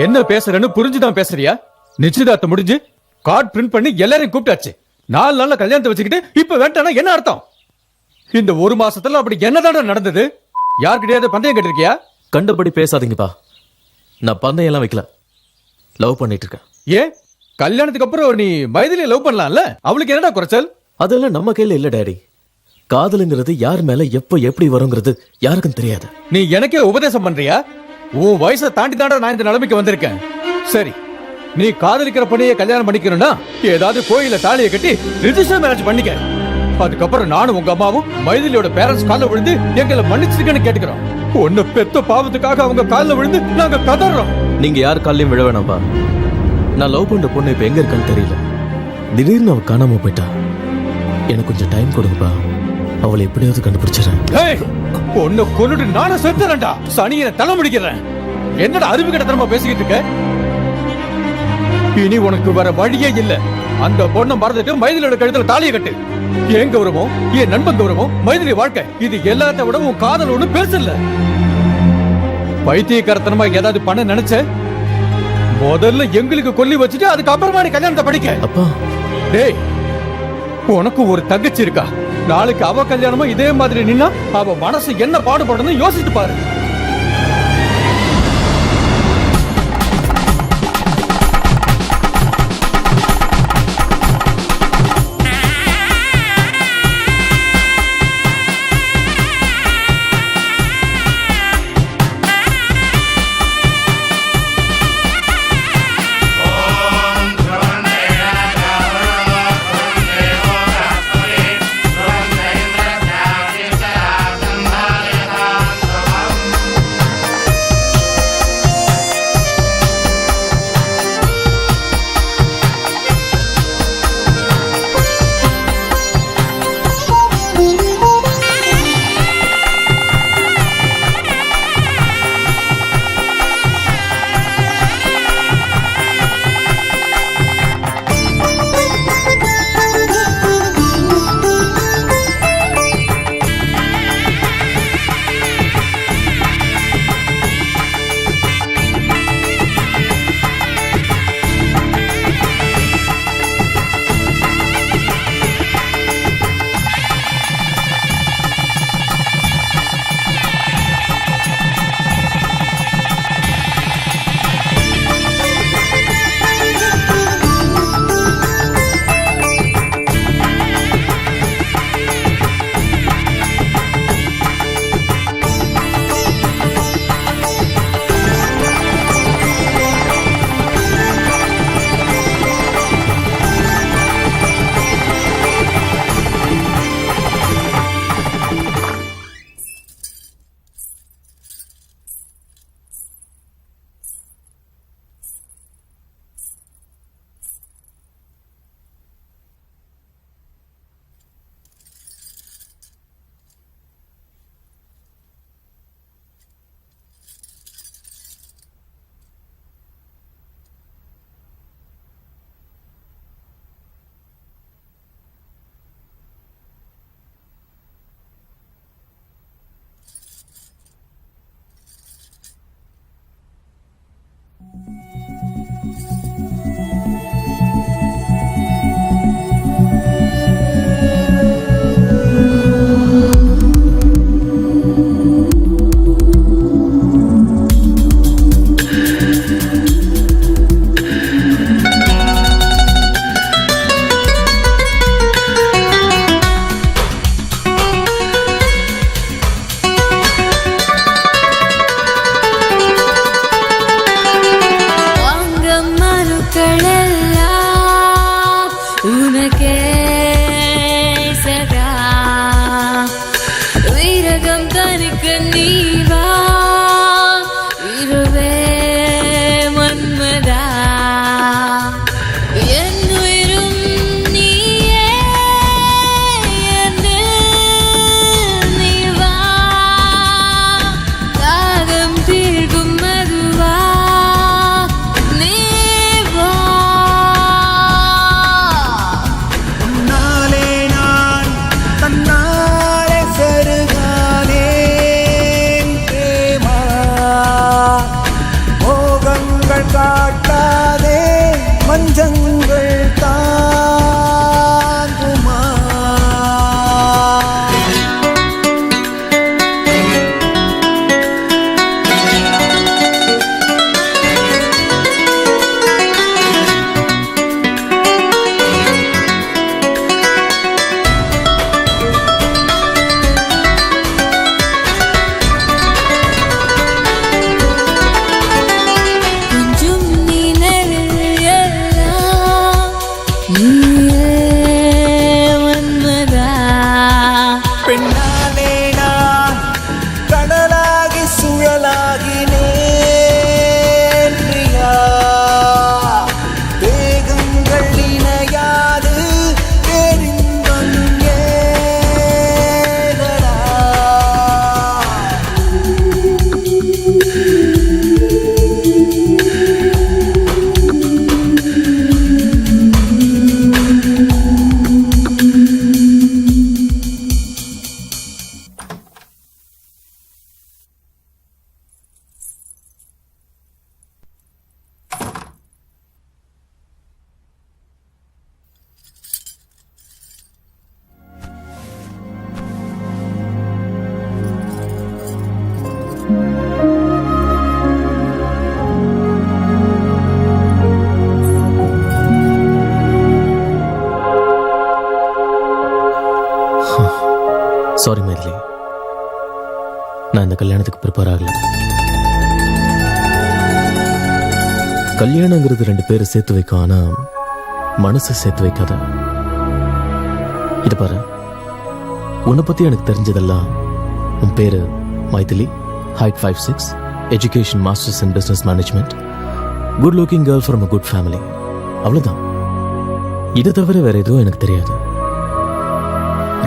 என்ன பேசுறேன்னு புரிஞ்சுதான் பேசுறியா? நிச்சயதார்த்தம் முடிஞ்சு கார்டு பிரிண்ட் பண்ணி எல்லாரையும் கூப்பிட்டாச்சு. 4 நாள்ல கல்யாணத்தை வச்சுக்கிட்டு இப்ப வேண்டானா என்ன அர்த்தம்? இந்த 1 மாசத்துல அப்படி என்னதான் நடந்தது? யார்கிட்டயாவது பந்தயம் கேட்டிருக்கியா? கண்டபடி பேசாதீங்கப்பா. நான் பந்தயம் எல்லாம் வைக்கல, லவ் பண்ணிட்டு இருக்கேன். ஏன் கல்யாணத்துக்கு அப்புறம் நீ மைதிலியை லவ் பண்ணலாம்ல? அவளுக்கு என்னடா குறைச்சல்? அதெல்லாம் நம்ம கையில இல்ல டாடி. காதலுங்கிறது யார் மேல எப்ப எப்படி வருங்கிறது யாருக்கும் தெரியாது. நீ எனக்கே உபதேசம் பண்றியா? உன் வயசை தாண்டி தாண்டா நான் இந்த நிலைமைக்கு வந்திருக்கேன். சரி, நீ காதலிக்கிற பொண்ணையே கல்யாணம் பண்ணிக்கணும்னா ஏதாவது கோயில தாலியை கட்டி ரிஜிஸ்டர் மேரேஜ் பண்ணிக்க. அதுக்கப்புறம் நானும் உங்க அம்மாவும் மைதிலியோட பேரண்ட்ஸ் காலில் விழுந்து எங்களை மன்னிச்சிருக்கேன்னு கேட்டுக்கிறோம். ஒன்னு பெத்த பாவத்துக்காக அவங்க காலில் விழுந்து நாங்க கதறோம். நீங்க யார் காலையும் விழ வேணாம்பா. நான் லவ் பண்ற பொண்ணு இப்ப எங்க இருக்கான்னு தெரியல. திடீர்னு அவ காணாம போயிட்டா. எனக்கு கொஞ்சம் டைம் கொடுங்கப்பா, அவளை எப்படியாவது கண்டுபிடிச்சிடறேன். பொண்ணு கொன்னுட்டு நானும் செத்துறேன்டா. சனியை தலை முடிக்கிறேன். என்னடா அறிவு கிடத்தனமா பேசிக்கிட்டு இருக்க? இனி உனக்கு வர வழியே இல்ல. அந்த பொண்ணை மறந்துட்டு மைதிலியோட கழுத்துல தாலியை கட்டு. என் கௌரவம், என் நண்பன் கௌரவம், மைதிலி வாழ்க்கை, இது எல்லாத்த விட உன் காதல் ஒண்ணு பெருசு இல்ல. பைத்தியக்காரத்தனமா ஏதாவது பண்ண நினைச்ச முதல்ல எங்களுக்கு கொல்லி வச்சுட்டு அதுக்கப்புறமா நீ கல்யாணத்தை படிக்க. அப்பா, டேய், உனக்கு ஒரு தங்கச்சி இருக்கா. நாளைக்கு அவ கல்யாணமும் இதே மாதிரி நின்னா அவ மனசு என்ன பாடுபடணும் யோசிச்சு பாரு. சாரி மைதிலி, நான் இந்த கல்யாணத்துக்கு ப்ரிப்பேர் ஆகல. கல்யாணங்கிறது 2 பேரை சேர்த்து வைக்கும், ஆனா மனசை சேர்த்து வைக்காத. இது பாரு, உன்னை பத்தி எனக்கு தெரிஞ்சதெல்லாம் உன் பேரு Maithili, height 5'6", education masters in business management, good looking girl from a good family. அவ்வளவுதான். இதை தவிர வேற எதுவும் எனக்கு தெரியாது.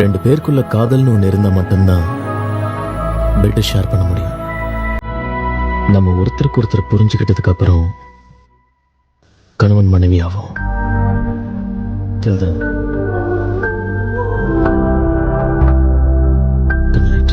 2 பேருக்குள்ள காதல்னு ஒன்று இருந்தா மட்டும்தான் பெட்டை ஷேர் பண்ண முடியும். நம்ம ஒருத்தருக்கு ஒருத்தர் புரிஞ்சுக்கிட்டதுக்கு அப்புறம் கணவன் மனைவி ஆகும். Till then, good night.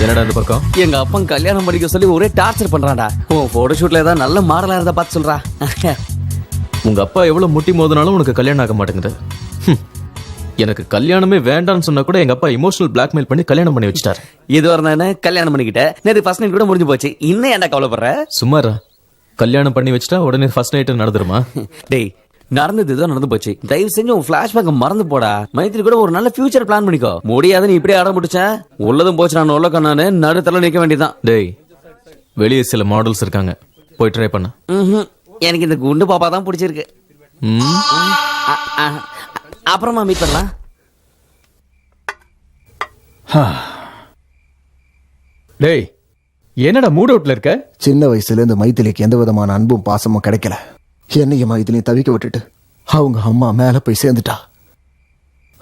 என்னடா இந்த பக்கம்? எங்க அப்பா கல்யாணம் பண்ணிக்க சொல்லி ஒரே டார்ச்சர் பண்றான்டா. உன் போட்டோ ஷூட்ல ஏதாவது நல்ல மாடலா இருந்தா பார்த்து சொல்றா. உங்க அப்பா எவ்வளவு முட்டி மோதினாலும் உனக்கு கல்யாணம் ஆக மாட்டேங்குது. எனக்கு கல்யாணமே வேண்டாம்னு சொன்னா கூட எங்க அப்பா இமோஷனல் பிளாக்மெயில் பண்ணி கல்யாணம் பண்ணி வச்சிட்டாரு. இது வரதானே கல்யாணம் பண்ணிக்கிட்டேன். நேற்று ஃபர்ஸ்ட் நைட் கூட முடிஞ்சு போச்சு. இன்னும் ஏன்டா கவலைப்படுற? சும்மாரா, கல்யாணம் பண்ணி வச்சிட்டா உடனே ஃபர்ஸ்ட் நைட் நடந்துருமா? டேய், நடந்தது தான் நடந்து போச்சு. தயவு செஞ்சு உன் பிளாஷ்பேக் மறந்து போடா. மைத்திரி கூட ஒரு நல்ல ஃபியூச்சர் பிளான் பண்ணிக்கோ. முடியாது, நீ இப்படியே ஆட முடிச்சேன். உள்ளதும் போச்சு, நான் உள்ள கண்ணானு நடுத்தல நிக்க வேண்டியதான். டேய், வெளியே சில மாடல்ஸ் இருக்காங்க, போய் ட்ரை பண்ண. எனக்கு இந்த குண்டு பாப்பா தான் பிடிச்சிருக்கு. அப்புறமா மீட் பண்ணலாம். டேய், என்னடா மூட் அவுட்ல இருக்க? சின்ன வயசுல இருந்து மைதிலிக்கு எந்த விதமான அன்பும் பாசமும் கிடைக்கல. என்னையும் மைதிலியும் தவிக்க விட்டுட்டு அவங்க அம்மா மேல போய் சேர்ந்துட்டா.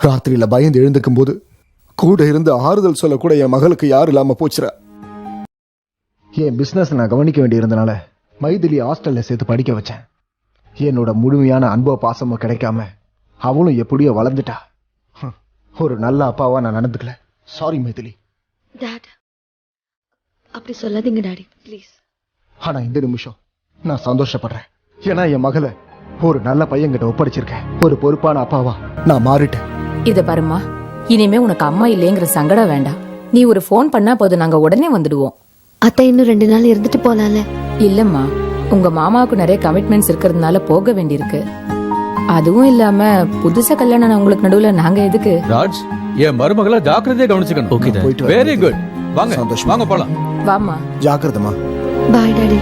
ராத்திரியில பயந்து எழுந்துக்கும் போது கூட இருந்து ஆறுதல் சொல்ல கூட என் மகளுக்கு யாரும் இல்லாம போச்சுரா. என் பிசினஸ் நான் கவனிக்க வேண்டி இருந்தனால மைதிலி ஹாஸ்டல்ல சேர்த்து படிக்க வச்சேன். என்னோட முழுமையான அன்போ பாசமோ கிடைக்காம அவளும் எப்படியோ வளர்ந்துட்டா. ஒரு நல்ல அப்பாவா நான் நடந்துக்கல. சாரி மைதிலி. டாட், அப்படி சொல்லாதீங்க டாடி, ப்ளீஸ். ஆனா இந்த நிமிஷம் நான் சந்தோஷப்படுறேன். ஏன்னா என் மகளை ஒரு நல்ல பையன்கிட்ட ஒப்படைச்சிருக்கேன். ஒரு பொறுப்பான அப்பாவா நான் மாறிட்டேன். இத பாருமா, இனிமே உனக்கு அம்மா இல்லைங்கிற சங்கடம் வேண்டாம். நீ ஒரு ஃபோன் பண்ணா போது நாங்க உடனே வந்துடுவோம். அத்தை இன்னும் 2 நாள் இருந்துட்டு போலாம்ல? இல்லம்மா, உங்க மாமாவுக்கு நிறைய கமிட்மெண்ட்ஸ் இருக்கிறதுனால போக வேண்டியிருக்கு. அதுவும் இல்லாம புதுசா கல்யாணம் உங்களுக்கு நடுவுல நாங்க எதுக்கு? ராஜ், என் மருமகளை ஜாக்கிரதையா கவனிச்சுக்கணும். ஓகே தான். போயிட்டு வரேன். Very good. வாங்க சந்தோஷம். வாங்க போலாம். வாமா. ஜாக்கிரதமா. Bye daddy.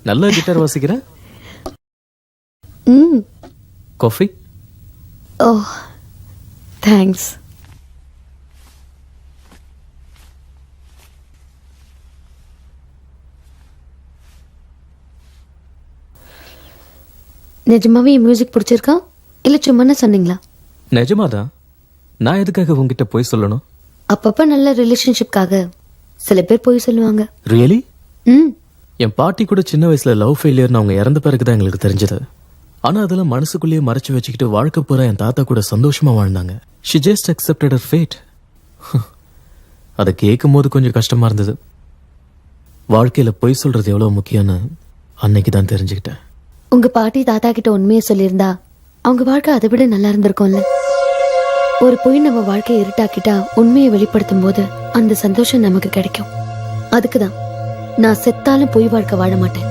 நல்லா கிட்டார் வாசிக்கிற. காஃபி? Oh, thanks. நிஜமாவே மியூசிக் பிடிச்சிருக்கா இல்ல சும்மா சொன்னீங்களா? நிஜமாதான். நான் எதுக்காக உங்ககிட்ட போய் சொல்லணும்? அப்பப்ப நல்ல ரிலேஷன்ஷிப்காக சில பேர் போய் சொல்லுவாங்க. ரியலி? ம் என் பாட்டி கூட சின்ன வயசுல லவ் ஃபெயிலியர்னு அவங்க இறந்த பிறகுதான் எங்களுக்கு தெரிஞ்சது. ஆனா அதெல்லாம் மனசுக்குள்ளேயே மறைச்சு வச்சுக்கிட்டு வாழ்க்கை பூரா என் தாத்தா கூட சந்தோஷமா வாழ்ந்தாங்க. She just accepted her fate. அதை கேட்கும் போது கொஞ்சம் கஷ்டமா இருந்தது. வாழ்க்கையில பொய் சொல்றது எவ்வளவு முக்கியம்னு அன்னைக்கு தான் தெரிஞ்சுக்கிட்டேன். உங்க பாட்டி தாத்தா கிட்ட உண்மையை சொல்லியிருந்தா அவங்க வாழ்க்கை அதை விட நல்லா இருந்திருக்கும்ல. ஒரு பொய் நம்ம வாழ்க்கையை இருட்டாக்கிட்டா உண்மையை வெளிப்படுத்தும் போது அந்த சந்தோஷம் நமக்கு கிடைக்கும். அதுக்குதான் நான் செத்தாலும் பொய் வாழ்க்கை வாழ மாட்டேன்.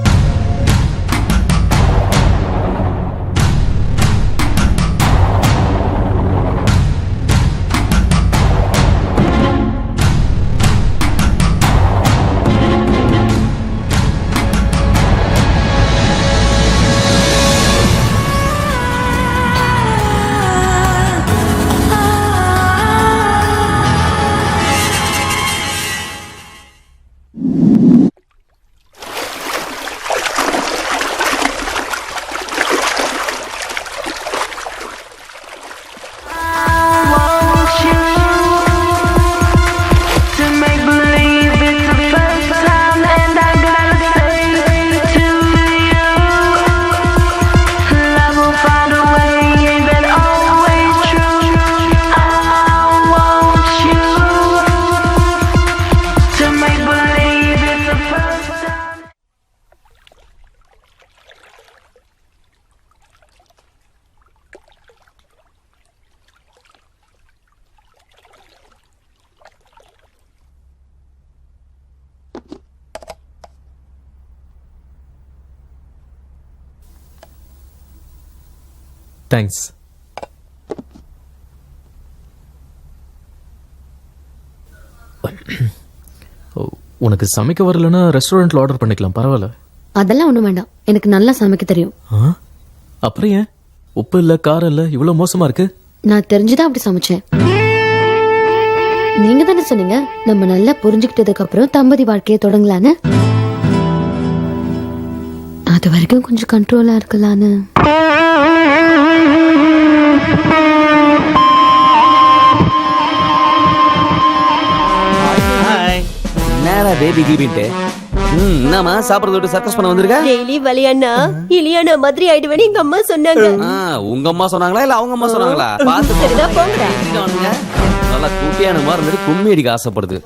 தேங்க்ஸ். உனக்கு சமைக்க வரலன்னா ரெஸ்டாரண்ட்ல ஆர்டர் பண்ணிக்கலாம், பரவாயில்ல. அதெல்லாம் ஒண்ணும் வேண்டாம், எனக்கு நல்லா சமைக்க தெரியும். அப்புறம் ஏன் உப்பு இல்ல காரம் இல்ல இவ்வளவு மோசமா இருக்கு? நான் தெரிஞ்சுதான் அப்படி சமைச்சேன். நீங்க தானே சொன்னீங்க நம்ம நல்லா புரிஞ்சுக்கிட்டதுக்கு அப்புறம் தம்பதி வாழ்க்கையை தொடங்கலான்னு. அது வரைக்கும் கொஞ்சம் கண்ட்ரோலா இருக்கலான்னு. என்னடா பேபி கிபின்ட்டு என்னமா சாப்பிடறத விட்டு சர்க்கஸ் பண்ண வந்திருக்க? டெய்லி வலியானா இலியானா மாதிரி ஆயிடுவேன்னு எங்க அம்மா சொன்னாங்க. உங்க அம்மா சொன்னாங்களா இல்ல அவங்க அம்மா சொன்னாங்களா? பாத்து சரிதான் போங்கடா. நல்லா குட்டியான மாதிரி இருந்துட்டு கும்மி அடிக்க ஆசைப்படுது.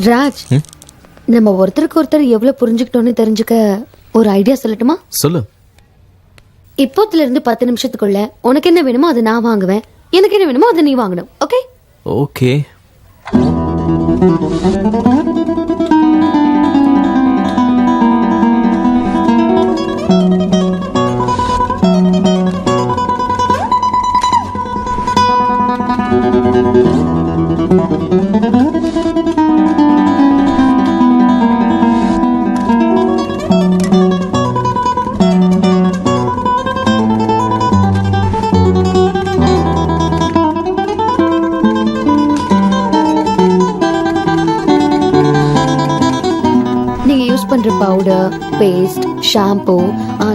ராஜ், நம்ம ஒருத்தருக்கு ஒருத்தர் எவ்வளவு புரிஞ்சுக்கிட்டோம்னு தெரிஞ்சுக்க ஒரு ஐடியா சொல்லட்டுமா? சொல்லு. இப்போத்துல இருந்து 10 நிமிஷத்துக்குள்ள உனக்கு என்ன வேணுமோ அதை நான் வாங்குவேன், எனக்கு என்ன வேணுமோ அதை நீ வாங்கணும். ஓகே? ஓகே. பண்ற பவுடர், பேஸ்ட், ஷாம்பு,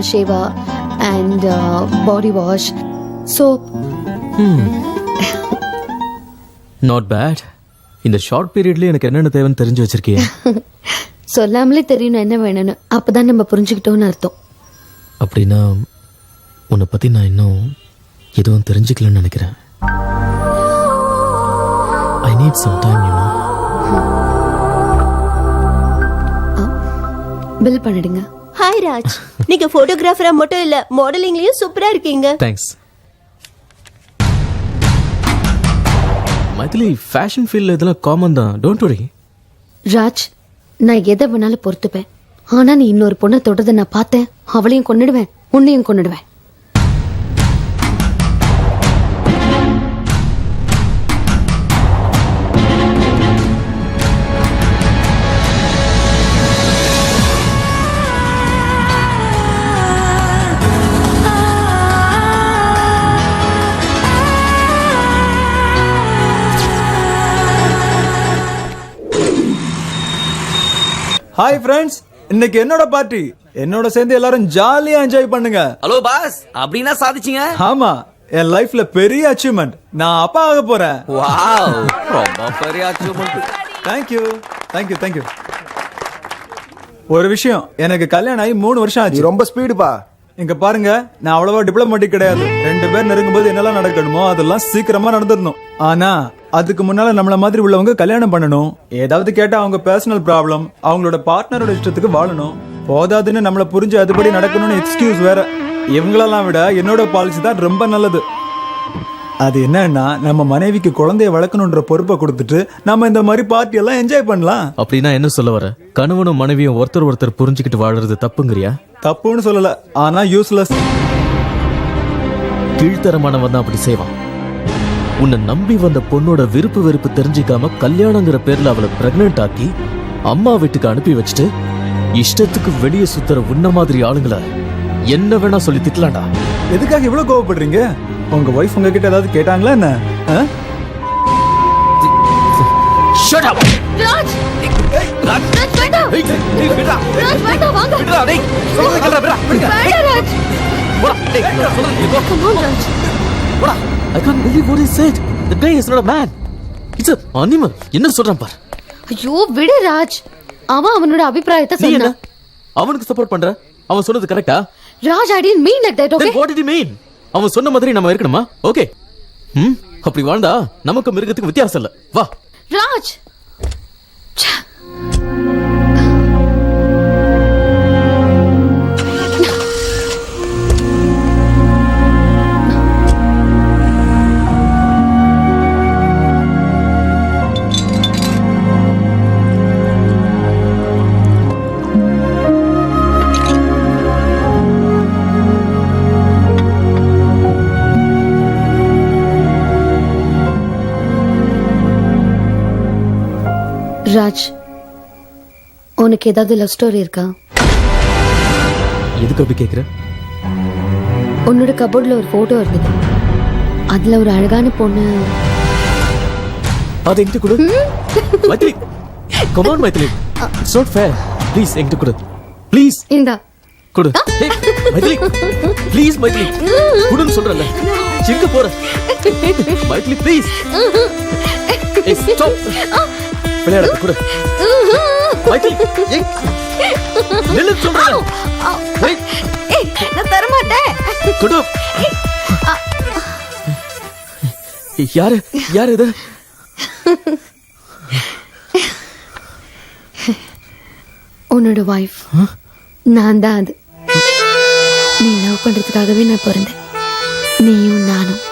ஷேவா and body wash, soap. Not bad. இந்த ஷார்ட் பீரியட்ல எனக்கு என்னென்ன தேவைன்னு தெரிஞ்சு வச்சிருக்கீங்க. சொல்லாமலே தெரியணும் என்ன வேணும்னு. அப்பதான் நம்ம புரிஞ்சுக்கிட்டோம்னு அர்த்தம். அப்படின்னா உன்னை பத்தி நான் இன்னும் எதுவும் தெரிஞ்சுக்கலன்னு நினைக்கிறேன். I need some time, you know. Bill பண்ணிடுங்க. ஹாய் ராஜ், நீங்க போட்டோகிராஃபரா மட்டும் இல்ல, மாடலிங்லயும் சூப்பரா இருக்கீங்க. தேங்க்ஸ். மைதிலி, ஃபேஷன் ஃபீல்ட்ல இதெல்லாம் காமன் தான். Don't worry. ராஜ், நான் எதை வேணாலும் பொறுத்துப்பேன். ஆனா நீ இன்னொரு பொண்ணை தொடர்ந்து நான் பார்த்தேன், அவளையும் கொன்னுடுவேன், உன்னையும் கொன்னுடுவேன். ஹாய் ஃப்ரெண்ட்ஸ், இன்னைக்கு என்னோட பார்ட்டி. என்னோட சேர்ந்து எல்லாரும் ஜாலியா என்ஜாய் பண்ணுங்க. ஹலோ பாஸ், அப்படின்னா சாதிச்சீங்க. ஆமா, என் லைஃப்ல பெரிய அச்சீவ்மெண்ட். நான் அப்பா ஆக போறேன். வாவ், ரொம்ப பெரிய அச்சீவ்மென்ட். Thank you thank you thank you. ஒரு விஷயம், எனக்கு கல்யாணம் ஆகி 3 வருஷம் நீ ஆச்சு. ரொம்ப ஸ்பீடுப்பா. இங்க பாருங்க, நான் அவ்வளவா டிப்ளமேட்டிக் கிடையாது. 2 பேர் நெருங்கும்போது என்னெல்லாம் நடக்கணுமோ அதெல்லாம் சீக்கிரமா நடந்துடணும். ஆனா அதுக்கு முன்னால நம்மள மாதிரி உள்ளவங்க கல்யாணம் பண்ணணும். ஏதாவது கேட்டா அவங்க பர்சனல் ப்ராப்ளம், அவங்களோட பார்ட்னரோட இஷ்டத்துக்கு வாழணும். போதாதுன்னு நம்மள புரிஞ்சு அதுபடி நடக்கணும்னு எக்ஸ்கியூஸ் வேற. இவங்களெல்லாம் விட என்னோட பாலிசி தான் ரொம்ப நல்லது. அது என்னன்னா, நம்ம மனைவிக்கு குழந்தைய வளர்க்கணுன்ற பொறுப்பை கொடுத்துட்டு நம்ம இந்த மாதிரி பார்ட்டி எல்லாம் என்ஜாய் பண்ணலாம். அப்படின்னா என்ன சொல்ல வர? கணவனும் மனைவியும் ஒருத்தர் புரிஞ்சுக்கிட்டு வாழறது தப்புங்கிறியா? தப்புன்னு சொல்லல, ஆனா யூஸ்லெஸ். கீழ்த்தரமானவன் தான் அப்படி செய்வான். உன்னை நம்பி வந்த பொண்ணோட விருப்பு வெறுப்பு தெரிஞ்சுக்காம கல்யாணங்கிற பேர்ல அவளை பிரெக்னென்ட் ஆக்கி அம்மா வீட்டுக்கு அனுப்பி வச்சுட்டு இஷ்டத்துக்கு வெளியே சுத்துற உன்ன மாதிரி ஆளுங்களை என்ன வேணா சொல்லி திட்டலாம்டா. எதுக்காக இவ்வளவு கோவப்படுறீங்க? உங்க வைஃப் உங்ககிட்ட ஏதாவது கேட்டாங்களா என்ன? Shut up! ராஜ், ராஜ் வேண்டாம். ராஜ் வேண்டாம், வாங்க. வேண்டாம் Raj. Come on, Raj. I can't believe what he said. The guy is not a man. It's an animal. என்ன சொல்றான் பார். ஐயோ விடு ராஜ். அவன் அவனோட அபிப்பிராயத்தை நீ என்ன சொன்னான். அவனுக்கு சப்போர்ட் பண்ற? அவன் சொன்னது கரெக்ட்டா? Raj, I didn't mean like that, okay? Then what did he mean? அவன் சொன்ன மாதிரி நம்ம இருக்கணுமா? ஓகே. அப்படி வாழ்ந்தா நமக்கு மிருகத்துக்கு வித்தியாசம் இல்ல. வா ராஜ். ராஜ், உனக்கு ஏதாவது லவ் ஸ்டோரி இருக்கா? எதுக்கு அப்படி கேக்குற? உன்னோட கபோர்ட்ல ஒரு போட்டோ இருந்தது. அதுல ஒரு அழகான பொண்ணு. அது என்கிட்ட கொடு. Maithili, come on Maithili. It's not fair. Please என்கிட்ட கொடு. Please இந்தா. கொடு. Hey, மைதிலி. Please மைதிலி. கொடுன்னு சொல்றல. எங்க போற? மைதிலி ப்ளீஸ். Hey, stop. விளையாட கொடு. மைதிலி. நில்லு சொல்றேன். நான் தர மாட்டேன். கொடு. யாரு இது? உன்னோட வைஃப். நான் தான் அது. நீ லவ் பண்றதுக்காகவே நான் பிறந்தேன். நீயும் நானும்.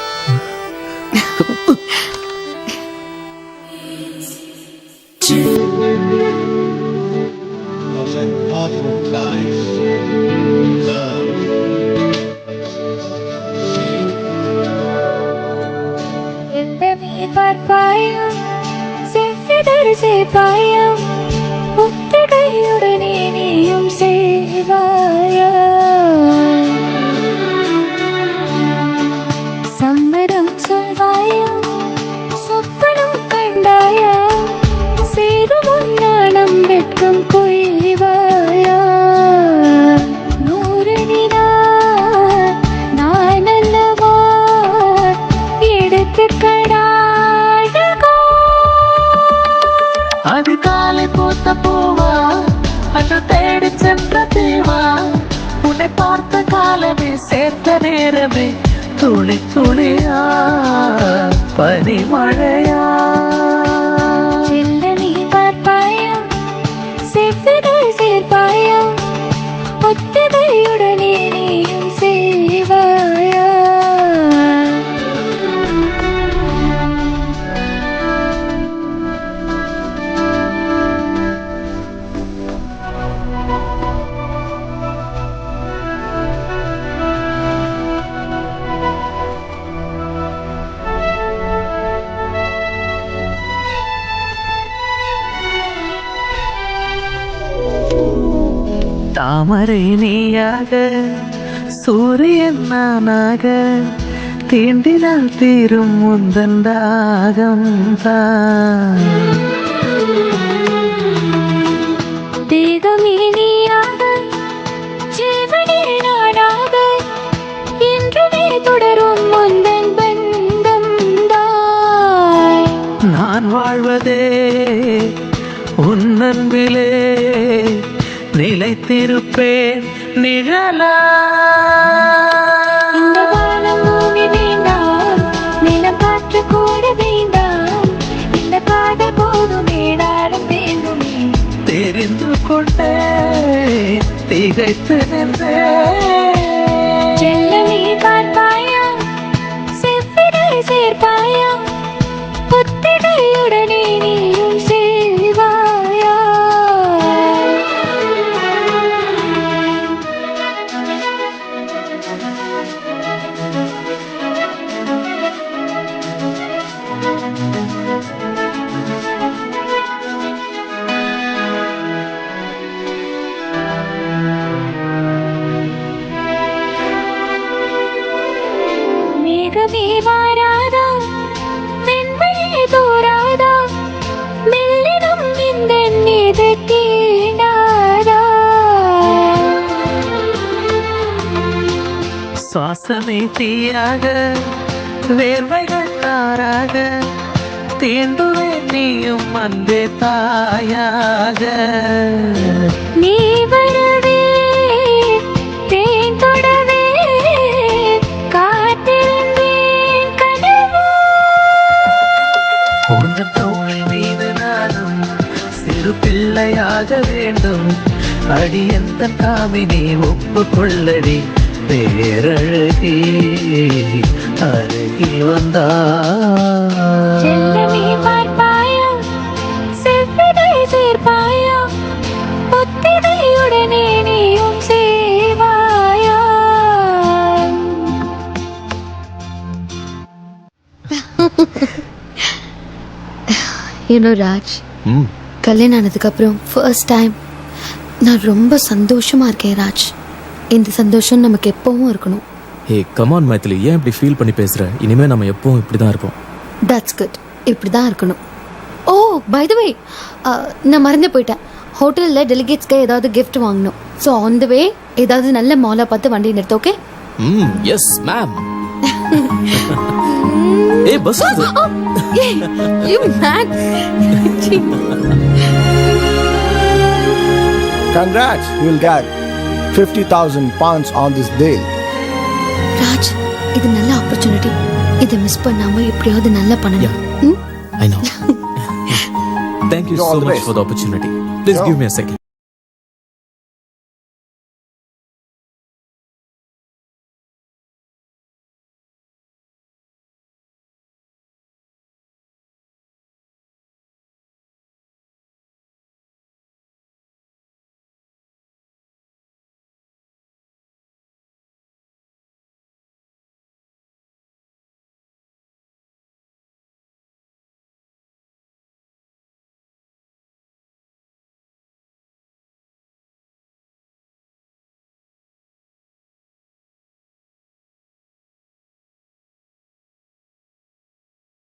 பாயம் ஒத்தகையுடனே நீயும் செய்வாயா? சம்மதம் சொல்வாயா? சொப்பனம் கண்டாயா? சேரும் நாணம் வெட்கம் கொய்வாயா? பூவா அது தேடி சென்ற தீவா உன்னை பார்த்த காலமே சேர்த்த நேரமே துளி துளியா பனிமழையா செல்ல நீ பார்ப்பாயா செவ்விதழ் சேர்ப்பாயா ஒத்திகையுடனே நீயும் செய்வாயா தாமரை நீயாக சூரியன் நானாக தீண்டினால் தீரும் முந்தன் தாகம் தான் தேகமே நீயாக ஜீவனே நானாக என்றுமே தொடரும் முந்தன் பந்தம் தான் நான் வாழ்வதே உன் அன்பிலே நிலைத்திருப்பேன் நிழலா இந்த வானம் பூமி வேண்டாம் நிலம் காற்று கூட வேண்டாம் இந்த காதல் போதுமே நாடும் வேண்டுமே தெரிந்து கொண்டே திகைத்து நின்றே செல்லமே பார்ப்பாயா செவ்விதழ் சேர்ப்பாயா புத்திகையுடனே நீயும் செய்வாயா மேகமே வாராதா வெண்மையே தோராதா மெல்லினம் இந்த மீது தீண்டாதா சுவாசமே தீயாக வேர்வைகள் தாராக தீண்டுவே நீயும் அன்பே தாயாக நீ வரவே தேன் தொடவே காத்திருந்தேன் கனவு உங்கள் தோள் மீது நானும் சிறு பிள்ளையாக வேண்டும் அடி எந்த காமினி ஒப்புக்கொள்ளடி பேரழகி அருகில் வந்தா செல்லமே பார்ப்பாயா செவ்விதழ் சேர்ப்பாயா புத்திகையுடனே நீயும் செய்வாயா ராஜ் கல்யாணம் ஆனதுக்கு அப்புறம் ஃபர்ஸ்ட் டைம் நான் ரொம்ப சந்தோஷமா இருக்கேன் ராஜ். இந்த சந்தோஷம் நமக்கு எப்பவும் இருக்கணும். ஏய் கமான் மைத்திலி, ஏன் இப்படி ஃபீல் பண்ணி பேசுற? இனிமே நம்ம எப்பவும் இப்படி தான் இருப்போம். That's good. இப்படி தான் இருக்கணும். ஓ பை த வே, நான் மறந்து போயிட்டேன். ஹோட்டலில் டெலிகேட்ஸ்க்கு ஏதாவது கிஃப்ட் வாங்கணும். ஸோ ஆன் த வே ஏதாவது நல்ல மாலை பார்த்து வண்டி நிறுத்த. ஓகே? Yes ma'am. ஏய் bus you man. Congrats, you'll get 50,000 pounds on this deal. Raj, இது நல்ல ஆப்பர்ச்சுனிட்டி. இதை மிஸ் பண்ணாம எப்படியாவது நல்லா பண்ணணும். I know. Thank you You're so all the much best. for the opportunity. Please Yo. give me a second.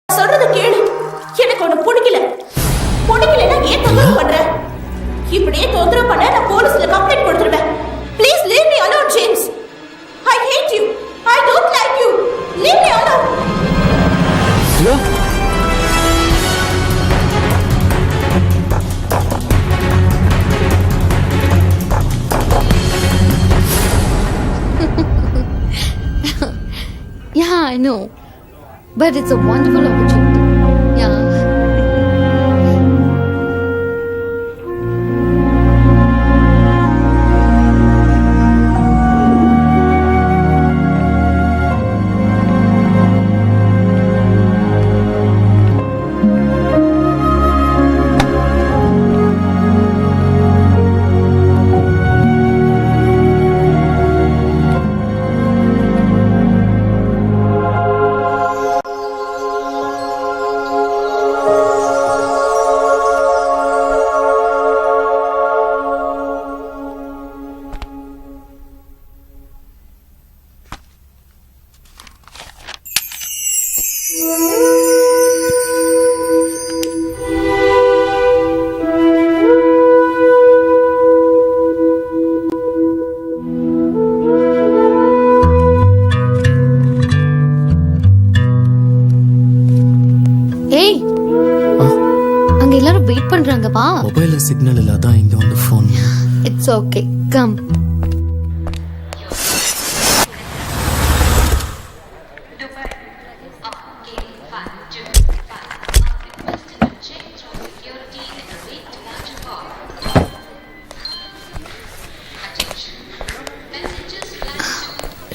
சொல்றத கேளு. எனக்கு ஒண்ணு பிடிக்கல. பிடிக்கலன்னா ஏன் தொந்தரவு பண்ற? இப்படியே தொந்தரவு பண்ண நான் போலீஸ்ல கம்ப்ளைண்ட் கொடுத்துருவேன். Please leave me alone James. I hate you. I don't like you. Leave me alone. I know. But it's a wonderful opportunity. Yeah. Hey. அங்க எல்லாரும் வெயிட் பண்றாங்க வா. மொபைல்ல சிக்னல் இல்ல, அதான் இங்க வந்து phone. It's okay. Come.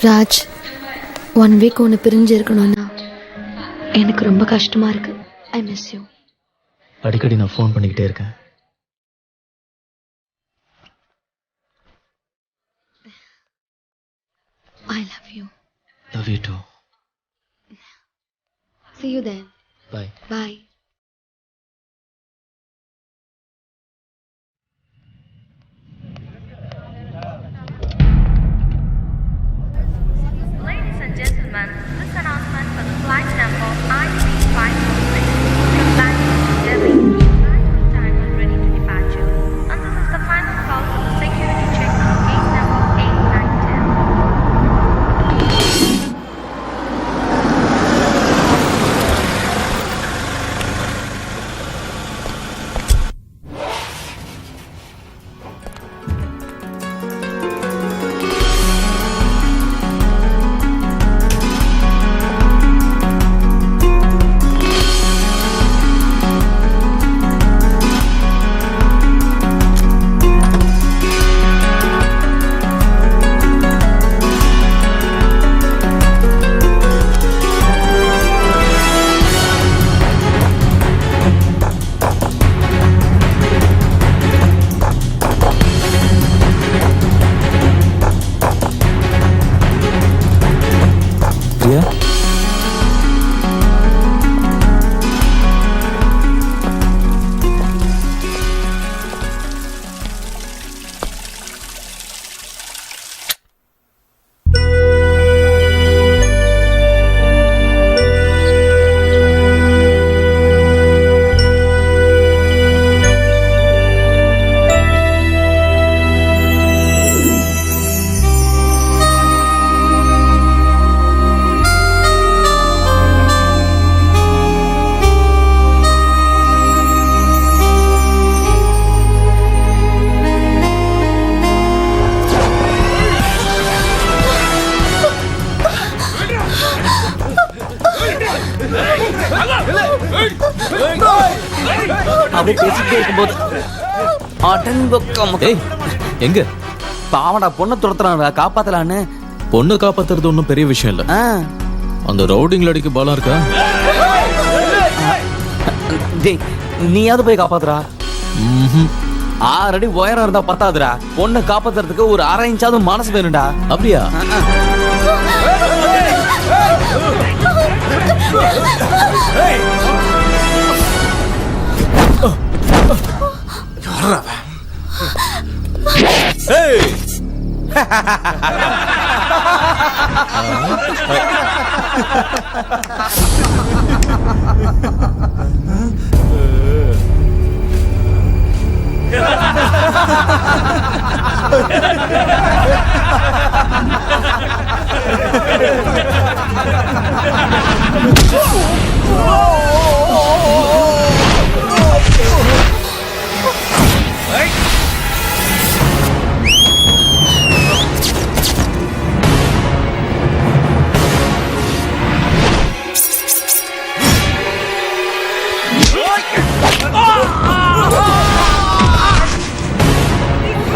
Raj, 1 week ஒன்று பிரிஞ்சு இருக்கணும்னா எனக்கு ரொம்ப கஷ்டமா இருக்கு. I miss you. அடிக்கடி நான் ஃபோன் பண்ணிக்கிட்டே இருக்கேன். I love you. Love you too. See you then. Bye. Bye. Ladies and gentlemen, this announcement for the flight number IC546 from Bangalore to Delhi. Flight on time and ready to departure. And this is the final call for the security check on gate number 8910. Priya, அப்படியே பேசிக்கிட்டே இருக்கும்போது அடங்கொக்கம். ஏய் எங்க பாவடா பொண்ணை துரத்துறான்டா, காப்பாத்தலான்னு. பொண்ணு காப்பாத்துறது ஒன்றும் பெரிய விஷயம் இல்ல. ஆ. அந்த ரவுடிங்ல அடிக்க பலம் இருக்கா? டேய், நீயாவது போய் காப்பாத்துறா. ம்ஹும். 6 அடி உயரம் இருந்தா பத்தாதுடா, பொண்ணை காப்பாத்துறதுக்கு ஒரு 1/2 இன்ச்சாவது மனசு வேணும்டா. அப்படியா?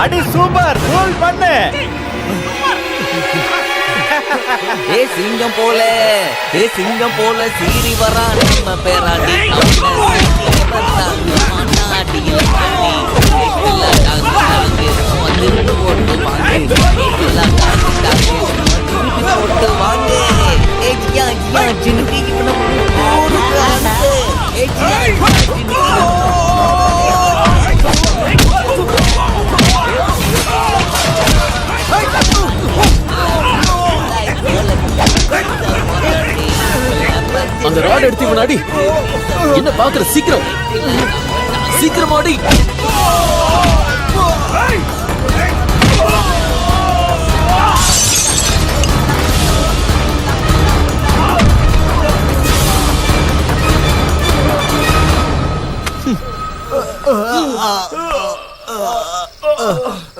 அடி சூப்பர் கூல் பண்ணு. ஏ சிங்கம் போல சீறி வரான் நம்ம பேராண்டி அந்த ராட் எடுத்து முன்னாடி என்ன பாக்குற? சீக்கிரம் சீக்கிரமாடி.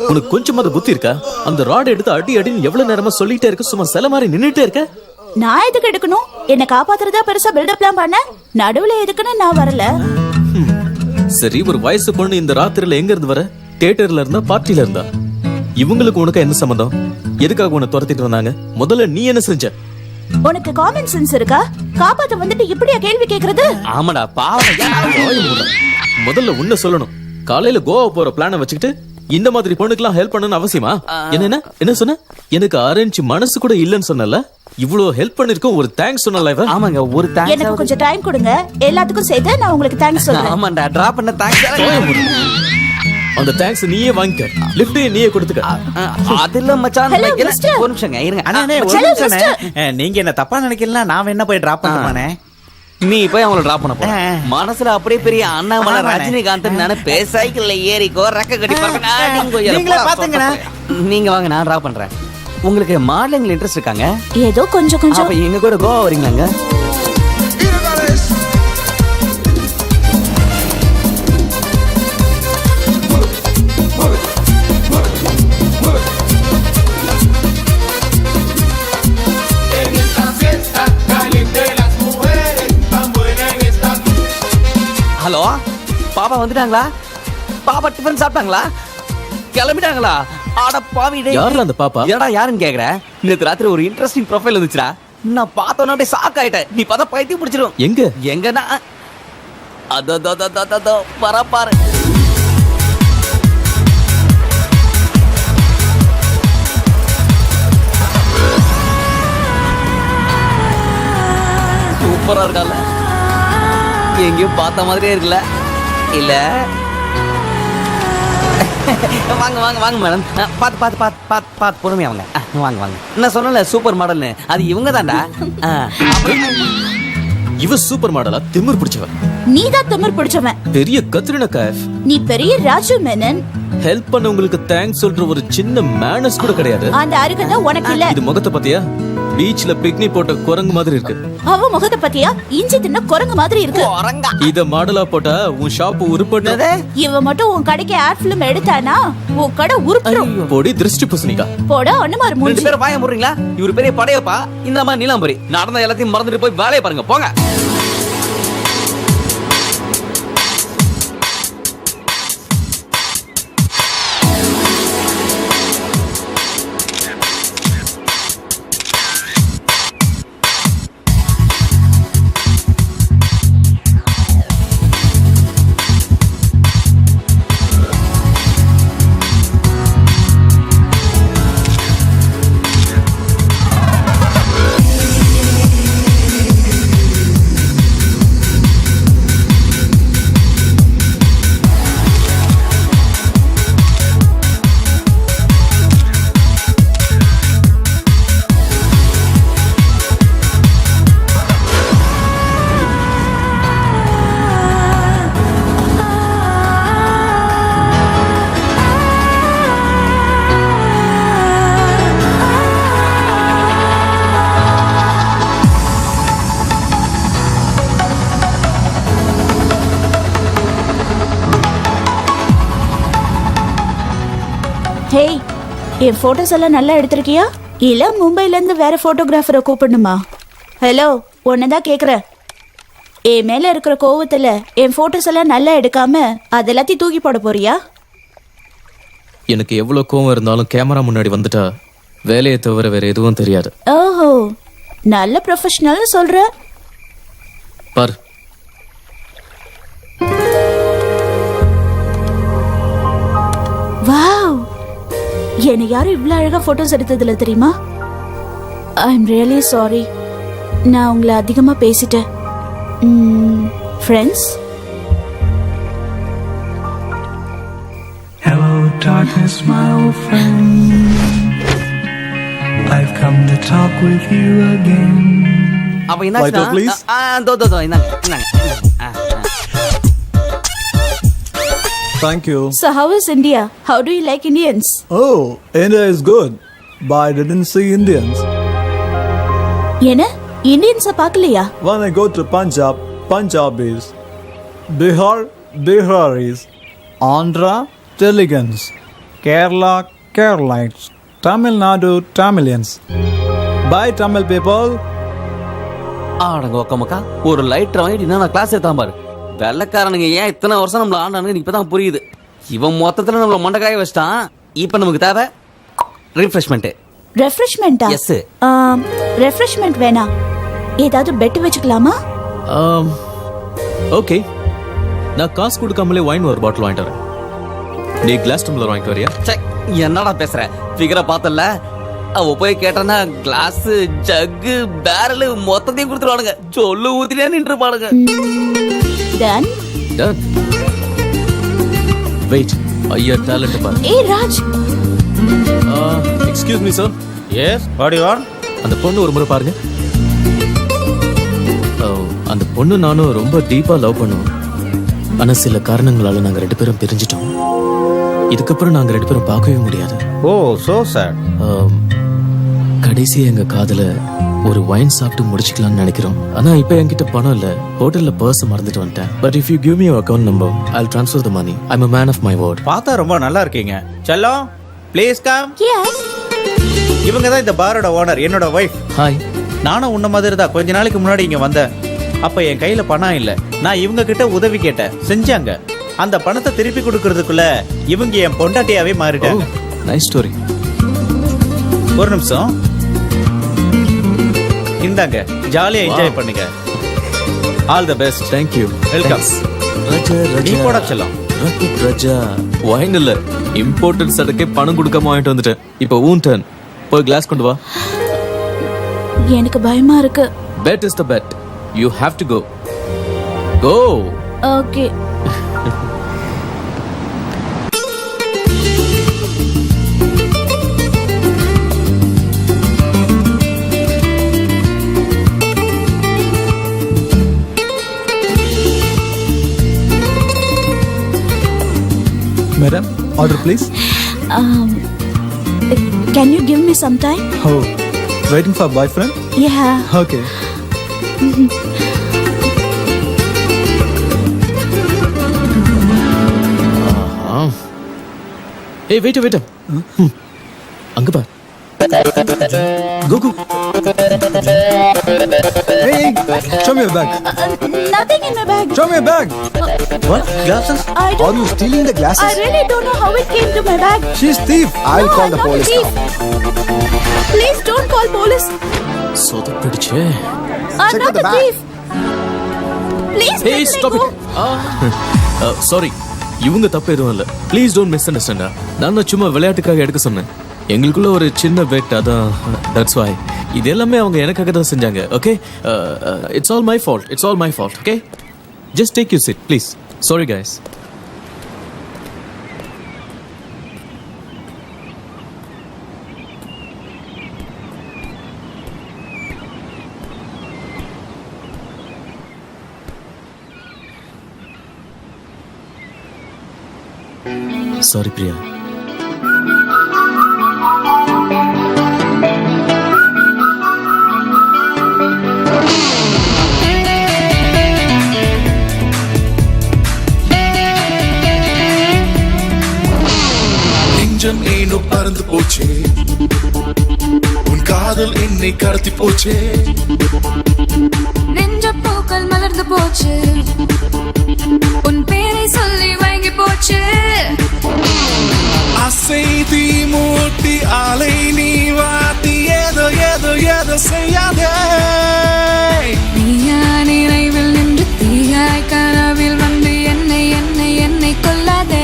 உனக்கு கொஞ்சமாவது புத்தி இருக்கா? அந்த ராட் எடுத்து அடி அடின்னு எவ்வளவு நேரமா சொல்லிட்டே இருக்க, சும்மா சில மாதிரி நின்னுட்டே இருக்க. நான் எதுக்கு எடுக்கணும்? என்ன காப்பாத்துறதா பெருசா பில்டப்லாம் பண்ண? நடுவுல எதுக்குன்னு நான் வரல. சரி, ஒரு வயசு பொண்ணு இந்த ராத்திரில எங்க இருந்து வர? தியேட்டர்ல இருந்தா, பார்ட்டில இருந்தா? இவங்களுக்கு உனக்கு என்ன சம்பந்தம்? எதுக்காக உன்னை துரத்திட்டு வந்தாங்க? முதல்ல நீ என்ன செஞ்ச? உனக்கு காமன் சென்ஸ் இருக்கா? காப்பாத்த வந்துட்டு இப்படியா கேள்வி கேக்குறது? ஆமாடா பாவம். முதல்ல உன்ன சொல்லணும். காலையில கோவா போற பிளான வச்சுக்கிட்டு இந்த மாதிரி பொண்ணுக்கெல்லாம் ஹெல்ப் பண்ணணும்னு அவசியமா? என்ன சொன்ன? எனக்கு அரேஞ்ச் மனசு கூட இல்லன்னு சொன்னல. இவ்வளவு ஹெல்ப் பண்ணிருக்கோம், ஒரு தேங்க்ஸ் சொன்னல இவ. ஆமாங்க, ஒரு தேங்க்ஸ். எனக்கு கொஞ்சம் டைம் கொடுங்க, எல்லாத்துக்கும் சேர்த்து நான் உங்களுக்கு தேங்க்ஸ் சொல்றேன். ஆமாண்டா, டிராப் பண்ண தேங்க்ஸ். அந்த தேங்க்ஸ் நீயே வாங்கிக்க, லிஃப்ட் நீயே கொடுத்துக்க. அதெல்லாம் மச்சான், Hello, mister. ஒரு நிமிஷங்க இருங்க. அண்ணே ஒரு Hello, நிமிஷம். நீங்க என்ன தப்பா நினைக்கலாம், நான் என்ன போய் டிராப் பண்ணுவானே. நீ போய் அவங்கள டிராப் பண்ண போ. மனசுல அப்படியே பெரிய அண்ணாமலை ஆமாண்ணே. ரஜினிகாந்த் நினைப்பே. சைக்கிள்ல ஏறிக்கோ, ரெக்க கட்டி நீங்களே பாத்துங்கண்ணா. நீங்க வாங்க, நான் டிராப் பண்றேன். உங்களுக்கு மாடலிங்ல இன்ட்ரெஸ்ட் இருக்காங்க? ஏதோ கொஞ்சம் கொஞ்சம். அப்ப எங்க கூட கோவா வரீங்களாங்க? ஹலோ, பாப்பா வந்துட்டாங்களா? பாப்பா டிஃபன் சாப்பிட்டாங்களா? கிளம்பிட்டாங்களா? ஆட பாவி டேய். யாருல அந்த பாப்பா? ஏடா யாருன்னு கேக்குற? நேத்து ராத்திரி ஒரு இன்ட்ரெஸ்டிங் ப்ரொஃபைல் வந்துச்சுடா. நான் பார்த்தோன்னே அப்படியே ஷாக் ஆயிட்டேன். நீ பார்த்தா பைத்தியம் பிடிச்சிரும். எங்கன்னா அதோ வர பாரு. சூப்பரா இருக்கல, எங்கேயும் பார்த்த மாதிரியே இருக்குல்ல? இல்ல வாங்க வாங்க வாங்க மேடம், பாத்து பாத்து பாத்து பாத்து பாத்து பொறுமையா வாங்க. வாங்க வாங்க. நான் சொன்னல சூப்பர் மாடல்னு, அது இவங்க தான்டா. இவ சூப்பர் மாடலா? திமிர் பிடிச்சவன். நீதான் திமிர் பிடிச்சவன். பெரிய கத்ரினா கைஃப். நீ பெரிய ராஜு மேனன். ஹெல்ப் பண்ண உங்களுக்கு தேங்க்ஸ் சொல்ற ஒரு சின்ன மேனஸ் கூட கிடையாது. அந்த அருகதை உனக்கு இல்ல. இது முகத்தை பத்தியா? பீச்ல பிக்னிக் போட்ட குரங்கு மாதிரி இருக்கு. அவ முகத்தை பத்தியா? இஞ்சி தின்ன குரங்கு மாதிரி இருக்கு. இத மாடலா போட்டா உன் ஷாப் உருப்படாதே. இவ மட்டும் உன் கடைக்கு ஆட் ஃபிலிம் எடுத்தானா உன் கடை உருப்பிடும். பொடி திருஷ்டி பூசணிக்கா. போடா ஒண்ணுமாறு மூஞ்சி. 2 பேரும் வாய முறீங்களா? இவரு பெரிய படையப்பா, இந்த மாதிரி நீலாம்பரி. நடந்த எல்லாத்தையும் மறந்துட்டு போய் வேலையை பாருங்க, போங்க. ஹேய், என் போட்டோஸ் எல்லாம் நல்லா எடுத்திருக்கியா? இல்ல மும்பைல இருந்து வேற போட்டோகிராஃபரை கூப்பிடணுமா? ஹலோ, உன்னதான் கேக்குறேன். என் மேல இருக்கிற கோவத்துல என் போட்டோஸ் எல்லாம் நல்லா எடுக்காம அது எல்லாத்தையும் தூக்கி போட போறியா? எனக்கு எவ்வளவு கோவம் இருந்தாலும் கேமரா முன்னாடி வந்துட்டா வேலையை தவிர வேற எதுவும் தெரியாது. ஓஹோ, நல்ல ப்ரொஃபஷனல் சொல்ற. பாரு, வாவ், என்னை யாரும் இவ்வளவு அழகா போட்டோஸ் எடுத்ததில்ல தெரியுமா? ஐ எம் ரியலி சாரி, நான் உங்களை அதிகமா பேசிட்டேன். Friends, Hello darkness my old friend, I've come to talk with you again. அப்ப என்ன please. இந்தாங்க. Thank you. so how is India? How do you like Indians? Oh, India is good, but I didn't see Indians. என்ன இந்தியன்ஸ பார்க்கலையா? When I go to Punjab, Punjabis. Bihar, Biharis. Andhra, Teluguans. Kerala, Keralites. Tamil Nadu, Tamilians. Bye Tamil people. ஆடங்க ஒக்கமக்கா, ஒரு lighter வாங்கிட்டு நான் class எடுத்தான் பாரு. வெள்ளக்காரனுங்க ஏன் இத்தனை வருஷம் நம்மள ஆண்டானுங்க இப்பதான் புரியுது. இவன் மொத்தத்துல நம்மள மண்டக்காய வச்சிட்டான். இப்ப நமக்கு தேவை ரிஃப்ரெஷ்மெண்ட். ரெஃப்ரெஷ்மெண்டா? எஸ். ரெஃப்ரெஷ்மெண்ட் வேணா, ஏதாவது பெட் வச்சுக்கலாமா? ஓகே, நான் காசு கொடுக்காமலே வைன் ஒரு பாட்டில் வாங்கிட்டு வரேன். நீ கிளாஸ் டம்ளர் வாங்கிட்டு வரியா? என்னடா பேசுற? ஃபிகரை பார்த்தல, அவ போய் கேட்டானா கிளாஸ், ஜக்கு, பேரல் மொத்தத்தையும் கொடுத்துருவானுங்க. சொல்லு ஊத்தினே நின்று பாடுங்க. டன். டன். வெயிட், ஐயா டேலண்ட் பாரு. ஏய் ராஜ். Excuse me sir. Yes, what you want? அந்த பொண்ணு ஒரு முறை பாருங்க. அந்த பொண்ணு நானும் ரொம்ப டீப்பா லவ் பண்ணுவோம். ஆனா சில காரணங்களால நாங்க 2 பேரும் பிரிஞ்சிட்டோம். இதுக்கப்புறம் நாங்க 2 பேரும் பார்க்கவே முடியாது. ஓ, சோ சேட். கடைசியா எங்க காதல ஒரு வைன் சாப்பிட்டு முடிச்சுக்கலாம்னு நினைக்கிறோம். ஆனா இப்ப என்கிட்ட பணம் இல்ல. ஹோட்டல்ல பர்ஸ் மறந்துட்டு வந்துட்டேன். But if you give me your account number, I'll transfer the money. I'm a man of my word. பார்த்தா ரொம்ப நல்லா இருக்கீங்க. செல்லம், ப்ளீஸ் கம். எஸ். இவங்க தான் இந்த பாரோட ஓனர், என்னோட வைஃப். ஹாய். நானும் உன்ன மாதிரி தான் கொஞ்ச நாளைக்கு முன்னாடி இங்க வந்தேன். அப்ப என் கையில பணம் இல்ல. நான் இவங்க கிட்ட உதவி கேட்டேன், செஞ்சாங்க. அந்த பணத்தை திருப்பி கொடுக்கறதுக்குள்ள இவங்க என் பொண்டாட்டியாவே மாறிட்டாங்க. Nice story. ஒரு நிமிஷம், இந்தாங்க, ஜாலியா என்ஜாய் பண்ணுங்க. All the best. Thank you. Welcome. நீ போடா செல்லம். ரஜா, வைன் இல்ல, இம்போர்ட்டட் சரக்கே பணம் கொடுக்காம வாங்கிட்டு வந்துட்டேன். இப்போ ஊன் டர்ன். போய் கிளாஸ் கொண்டு வா. எனக்கு பயமா இருக்கு. Bet is the bet. You have to go. Go. Okay. Madam, order please. Can you give me some time? Oh, waiting for boyfriend? Yeah. Okay. Hey, wait. அங்க பார். Go. Hey, show me your bag. Nothing in my bag. Show me your bag. What? Glasses? I Are don't. you stealing the I glasses? really don't know how it came to my bag. She's thief. I'll No, call I'm the not a police thief. now. Please don't call police. சொதப்பிடுச்சே. I'm Check not the a bag. thief. Please Hey, let me stop go. it. Sorry. இவங்க தப்பு எதுவும் இல்ல. Please don't miss understand. நான் சும்மா விளையாட்டுக்காக எடுக்க சொன்னேன். எங்களுக்குள்ள ஒரு சின்ன பெட், அதான். That's why. இது எல்லாமே அவங்க எனக்காக தான் செஞ்சாங்க. Okay, it's all my fault. Okay, just take you sit please. Sorry guys. Sorry Priya. நெஞ்சம் ஏனோ பறந்து போச்சே, உன் காதல் என்னை கடத்தி போச்சே. நெஞ்ச பூக்கள் மலர்ந்து போச்சு, உன் பேரை சொல்லி வாங்கி போச்சு. ஆசை ஆலை நீ வாட்டி ஏதோ ஏதோ ஏதோ செய்யாதே. நீயா நினைவில் நின்று தீயாய் கனவில் வந்து என்னை என்னை என்னை கொல்லாதே.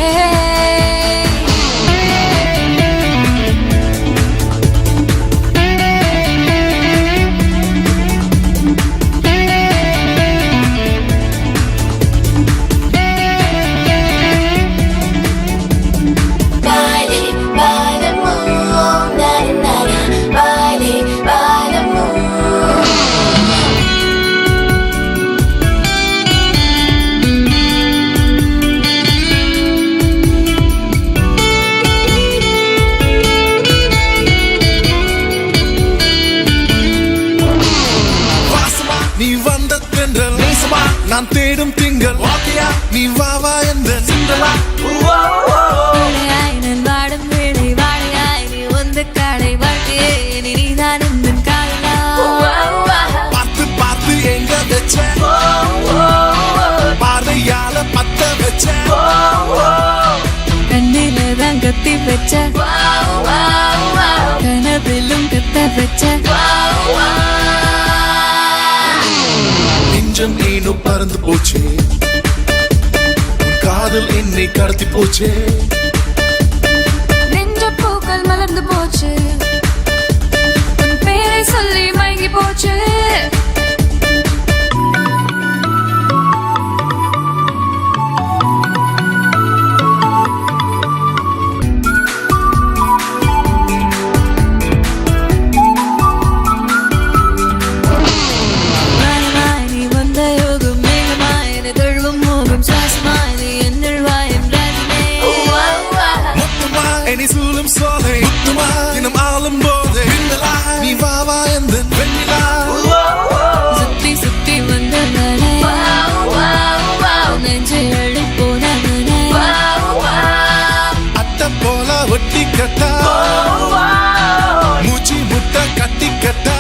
நீ வந்த தென்றல் நேசமா நான் தேடும் திங்கள் வாக்கியா நீ வா வா என்ற சிந்தலா. நான் வாடும் வேளை வாழையாய் நீ வந்து கடை வாழ்க்கையே நீதான் இந்த காலா. பார்த்து பார்த்து எங்க வச்ச பார்வையால பத்த வச்ச கண்ணில தான் கத்தி வச்ச கனவிலும் கத்த வச்ச. நெஞ்சம் ஏனோ பறந்து போச்சே உன் காதல் என்னை கடத்தி போச்சே. நெஞ்ச பூக்கள் மலர்ந்து போச்சு உன் பேரை சொல்லி மயங்கி போச்சு. மாயமாய் நீ வந்த யோகம் மேகமாய் என்னை தழுவும் மோகம் சுவாசமாய் நீ என்னுள் வாயும் ராஜனே. முத்துமா என்னை சூழும் சோலை முத்துமா தினம் ஆளும் போதே மின்னலா நீ வா வா எந்த வெண்ணிலா. சுத்தி சுத்தி வந்த மழை நெஞ்சை அழி போன மழை. அட்ட போல ஒட்டி கட்டா மூச்சு முட்டை கட்டி கட்டா.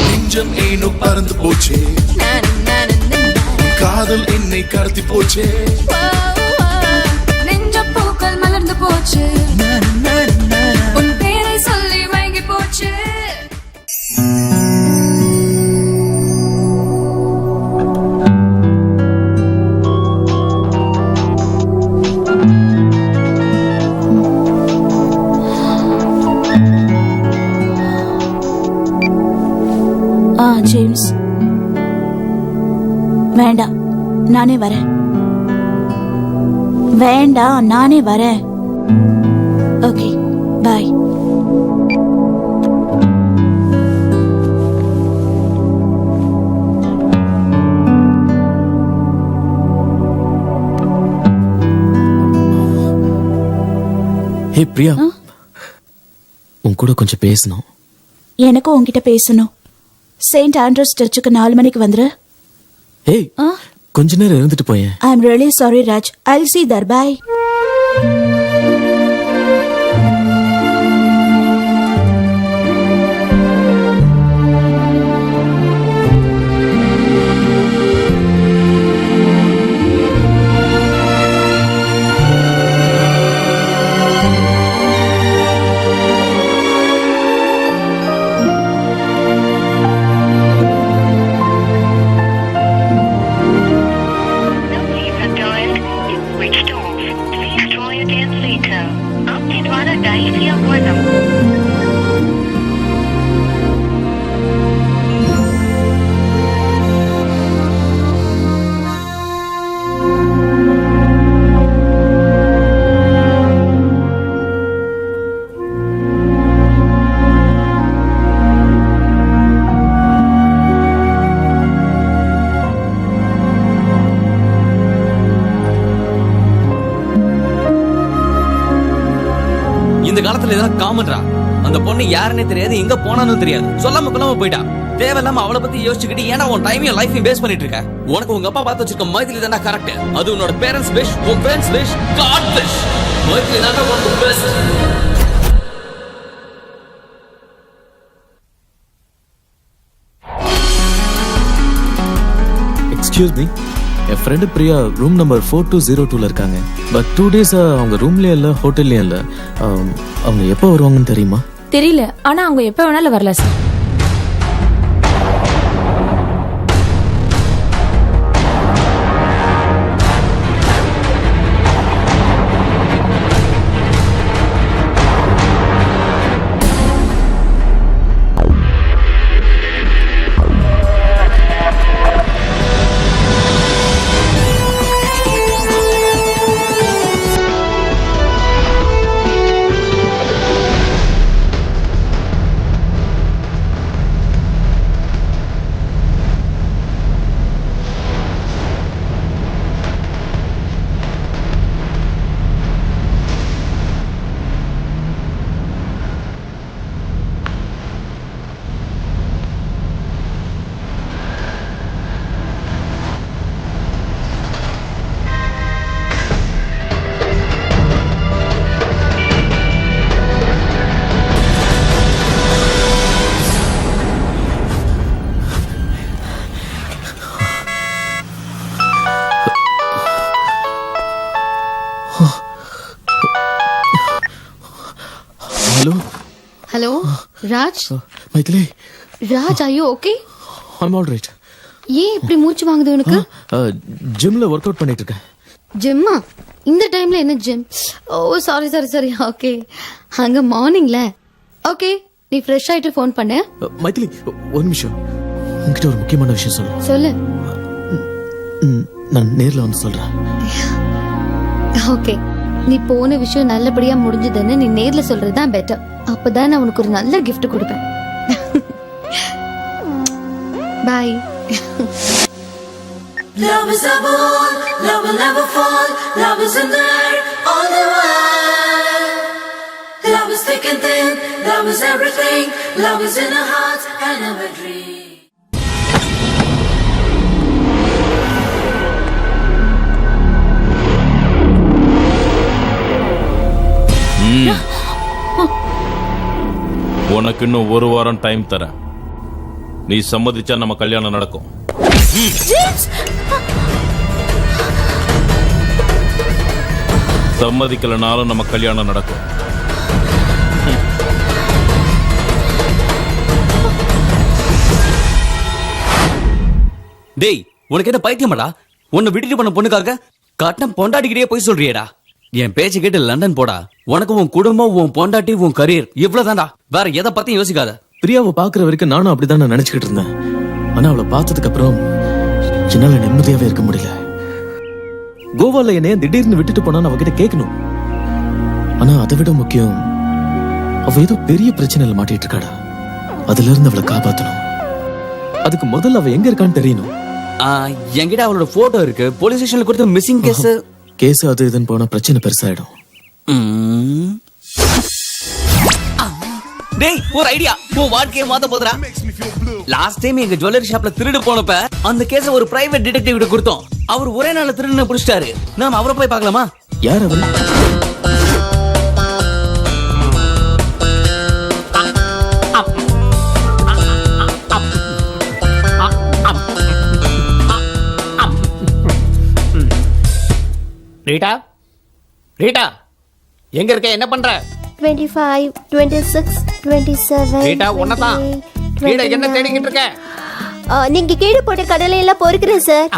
நெஞ்சம் ஏனோ பறந்து போச்சே காதல் என்னை கடத்தி போச்சே. நெஞ்ச பூக்கள் மலர்ந்து போச்சு உன் பேரை சொல்லி மயங்கி போச்சு. ஜேம்ஸ் வேண்டாம் நானே வரேன். வேண்டாம் நானே வரேன். Okay bye. ஹே பிரியா, உன் கூட கொஞ்சம் பேசணும். எனக்கும் உன்கிட்ட பேசணும். செயின்ட் ஆண்ட்ரூஸ் சர்ச்சுக்கு 4 மணிக்கு வந்துரு. ஏய், கொஞ்ச நேரம் இருந்துட்டு போயேன். I am really sorry Raj. I'll see there. Bye. இந்த காலத்துல இதெல்லாம் காமன்ரா. அந்த பொண்ணு யாருன்னே தெரியாது, எங்க போனான்னு தெரியாது, சொல்லாம கொள்ளாம போயிட்டா. தேவையில்லாம அவளை பத்தி யோசிச்சுக்கிட்டு ஏன்னா உன் டைமையும் லைஃபையும் வேஸ்ட் பண்ணிட்டு இருக்க. உனக்கு உங்க அப்பா பார்த்து வச்சிருக்க மைத்திலி தானே கரெக்ட். அது உன்னோட பேரண்ட்ஸ் விஷ், உன் friends wish, God wish. Maithili தானே உனக்கு பெஸ்ட். எக்ஸ்கியூஸ் மீ, என் ஃப்ரெண்டு பிரியா ரூம் நம்பர் 4202 இருக்காங்க. பட் 2 days அவங்க ரூம்லயும் இல்லை ஹோட்டல்லையும் இல்லை. அவங்க எப்போ வருவாங்கன்னு தெரியுமா? தெரியல, ஆனா அவங்க எப்ப வேணாலும் வரலாம் sir. Hello hello Raj. Maithili. Raj, are you okay? I'm all right. ஏன் இப்படி மூச்சு வாங்குது உனக்கு? ஜிம்ல ஒர்க் அவுட் பண்ணிட்டு இருக்கேன். ஜிம்மா? இந்த டைம்ல என்ன ஜிம்? ஓ சாரி. ஓகே, அங்க மார்னிங்ல. ஓகே, நீ ஃப்ரெஷ் ஆயிட்டு ஃபோன் பண்ணு. மைதிலி ஒரு நிமிஷம், உன்கிட்ட ஒரு முக்கியமான விஷயம் சொல்லு. நான் நேர்ல வந்து சொல்றேன். ஓகே, நீ போன விஷயம் நல்லபடியா முடிஞ்சதுன்னு நீ நேர்ல சொல்றதுதான் பெட்டர். அப்பதான் நான் உனக்கு ஒரு நல்ல gift கொடுப்பேன். பாய். Love is a ball, love will never fall. Love is in the air, all the while. Love is thick and thin, love is everything. Love is in our hearts and our dreams. உனக்கு இன்னும் 1 வாரம் time தரேன். நீ சம்மதிச்சா நம்ம கல்யாணம் நடக்கும். சம்மதிக்கலனாலும் நம்ம கல்யாணம் நடக்கும். டேய், உனக்கு என்ன பைத்தியமாடா? உன்னை விட்டுட்டு பண்ண பொண்ணுக்காக கட்டம் பொண்டாட்டிக்கிட்டே போய் சொல்றியேடா. என் பேச்சு கேட்டு லண்டன் போடா. உனக்கு உன் குடும்பம், உன் பொண்டாட்டி, உன் கரியர் இவ்வளவுதான்டா. வேற எதை பத்தியும் யோசிக்காத. பிரியாவை பாக்குற வரைக்கும் நானும் அப்படிதான் நினைச்சுக்கிட்டு இருந்தேன். ஆனா அவளை பார்த்ததுக்கு அப்புறம் என்னால நிம்மதியாவே இருக்க முடியல. கோவால என்னைய திடீர்னு விட்டுட்டு போனான்னு அவகிட்ட கேட்கணும். ஆனா அதை விட முக்கியம், அவ ஏதோ பெரிய பிரச்சனையில மாட்டிட்டு இருக்காடா. அதுல இருந்து அவளை காப்பாத்தணும். அதுக்கு முதல்ல அவ எங்க இருக்கான்னு தெரியணும். என்கிட்ட அவளோட போட்டோ இருக்கு. போலீஸ் ஸ்டேஷன்ல கொடுத்த மிஸ்ஸிங் கேஸ் அது இதுன்னு போனா பிரச்சனை பெருசாயிடும். டேய், ஒரு ஐடியா. உன் வாழ்க்கையை மாத்த போதுடா. லாஸ்ட் டைம் எங்க ஜுவல்லரி ஷாப்ல திருடு போனப்ப அந்த கேஸ ஒரு பிரைவேட் டிடெக்டிவ் கிட்ட கொடுத்தோம். அவர் ஒரே நாள்ல திருடுன புடிச்சிட்டாரு. நாம அவரை போய் பார்க்கலாமா? யார் அவர்? ரீட்டா, ரீட்டா, எங்க இருக்க? என்ன பண்ற? 25, 26, 27. ரீட்டா, உன்னதான். கீழே என்ன தேடிக்கிட்டு இருக்க? நீங்க கீழே போட்ட கடலை எல்லாம் பொறுக்கிறேன் சார்.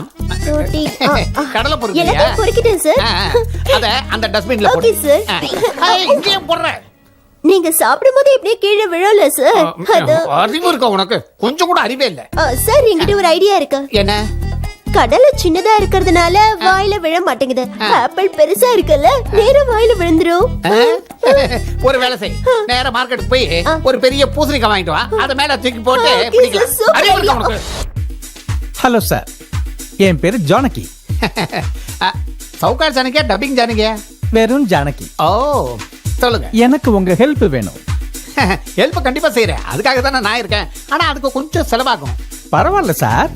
கடலை பொறுக்கிறியா? எல்லாத்தையும் பொறுக்கிட்டேன் சார். அத அந்த டஸ்ட்பின்ல போடு. Okay sir. இங்கேயே போடுற. நீங்க சாப்பிடும்போது எப்படியே கீழே விழல சார். அறிவு இருக்கா உனக்கு? கொஞ்சம் கூட அறிவே இல்ல. சார், என்கிட்ட ஒரு ஐடியா இருக்கு. என்ன? கடலை சின்னதா இருக்கிறதுனால வாயில விழ மாட்டேங்குது. ஆப்பிள் பெருசா இருக்குல்ல, நேரா வாயில விழுந்துரும். ஒரு வேலை செய், நேரா மார்க்கெட்டுக்கு போய் ஒரு பெரிய பூசணிக்காய் வாங்கிட்டு வா. அத மேல தூக்கி போட்டு பிடிக்கலாம். அறிவு இருக்கா உனக்கு? ஹலோ சார், என் பேரு ஜானகி. சவுகார் ஜானகியா, டப்பிங் ஜானகியா? வெறும் ஜானகி. ஓ, சொல்லுங்க. எனக்கு உங்க ஹெல்ப் வேணும். ஹெல்ப் கண்டிப்பா செய்யறேன். அதுக்காக தானே நான் இருக்கேன். ஆனா அதுக்கு கொஞ்சம் செலவாகும். பரவாயில்ல சார்,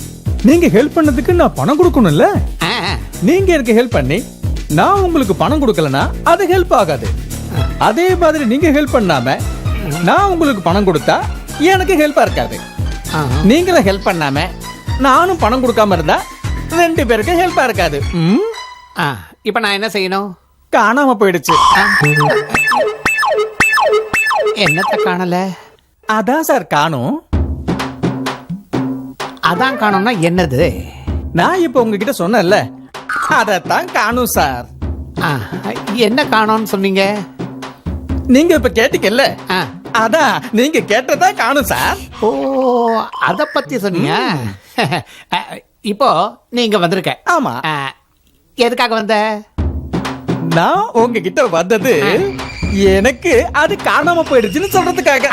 நீங்க ஹெல்ப் பண்ணதுக்கு நான் பணம் கொடுக்கணும்ல. நீங்க எனக்கு ஹெல்ப் பண்ணி நான் உங்களுக்கு பணம் கொடுக்கலனா அது ஹெல்ப் ஆகாது. அதே மாதிரி நீங்க ஹெல்ப் பண்ணாம நான் உங்களுக்கு பணம் கொடுத்தா எனக்கு ஹெல்ப்பா இருக்காது. நீங்களும் ஹெல்ப் பண்ணாம நானும் பணம் கொடுக்காம இருந்தா 2 பேருக்கும் ஹெல்ப்பா இருக்காது. இப்ப நான் என்ன செய்யணும்? காணாம போயிடுச்சு. என்னத்த காணல? அதான் சார் காணும். அதான் காணோம்னா என்னது? நான் இப்ப உங்ககிட்ட சொன்னேன்ல, அதத்தான் காணும் சார். என்ன காணோம்னு சொன்னீங்க? நீங்க இப்ப கேட்டீங்கல்ல, அதான் நீங்க கேட்டதா காணும் சார். ஓ, அத பத்தி சொன்னீங்க. இப்போ நீங்க வந்திருக்க. ஆமா. எதுக்காக வந்த? நான் உங்ககிட்ட வந்தது எனக்கு அது காணாம போயிடுச்சுன்னு சொல்றதுக்காக.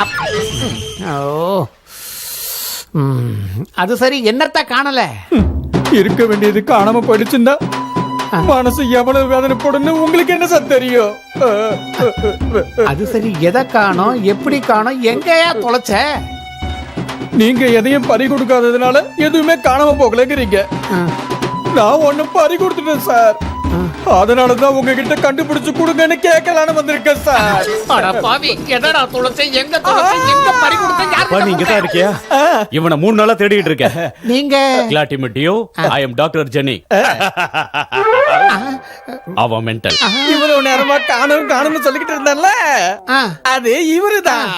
ஓ, அது சரி, என்னத்த காணல? இருக்க வேண்டியது காணாம போயிடுச்சுன்னா மனசு எவ்வளவு வேதனைப்படுன்னு உங்களுக்கு என்ன சார் தெரியும்? அது சரி, எதை காணோம், எப்படி காணோம், எங்கயா தொலைச்ச? நீங்க எதையும் பறி கொடுக்காததுனால எதுவுமே காணாம போகலங்கிறீங்க. நான் ஒண்ணு பறி கொடுத்துட்டேன் சார். அதனாலதான் உங்ககிட்ட கண்டுபிடிச்சு கொடுங்கன்னு கேட்கலான்னு வந்திருக்கேன் சார். அட பாவி, எதடா தொலைச்ச, எங்க தொலைச்ச, எங்க பறி கொடுத்த, யாரு? நீங்க தான் இருக்கியா? இவனை 3 நாளா தேடிட்டு இருக்கேன். நீங்க கிளாட்டிமிட்டியோ, ஐ எம் டாக்டர் ஜெனி. அவன் மென்டல். இவ்வளவு நேரமா காணும்னு சொல்லிக்கிட்டு இருந்தால, அது இவருதான்.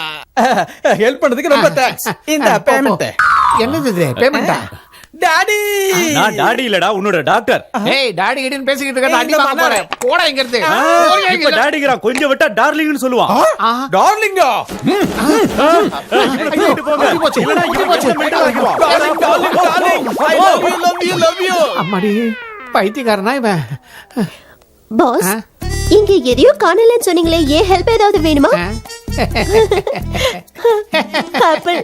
ஹெல்ப் பண்ணதுக்கு ரொம்ப தேங்க்ஸ். இந்த பேமெண்ட். என்னது இது? பேமெண்டா? டாடி. நான் டாடி இல்லடா, உன்னோட டாக்டர். ஏய், டாடி கிட்ட பேசிக்கிட்டு இருக்க, அடி வாங்க போறேன். போடா இங்க இருந்து. இப்ப டாடிங்கறா, கொஞ்சம் விட்டா டார்லிங்னு சொல்லுவான். டார்லிங்கா? அம்மாடி, பைத்தியக்காரனா இவன். பாஸ், இங்க எதையோ காணலன்னு சொன்னீங்களே, ஏன் ஹெல்ப் ஏதாவது வேணுமா? ஆப்பிள்.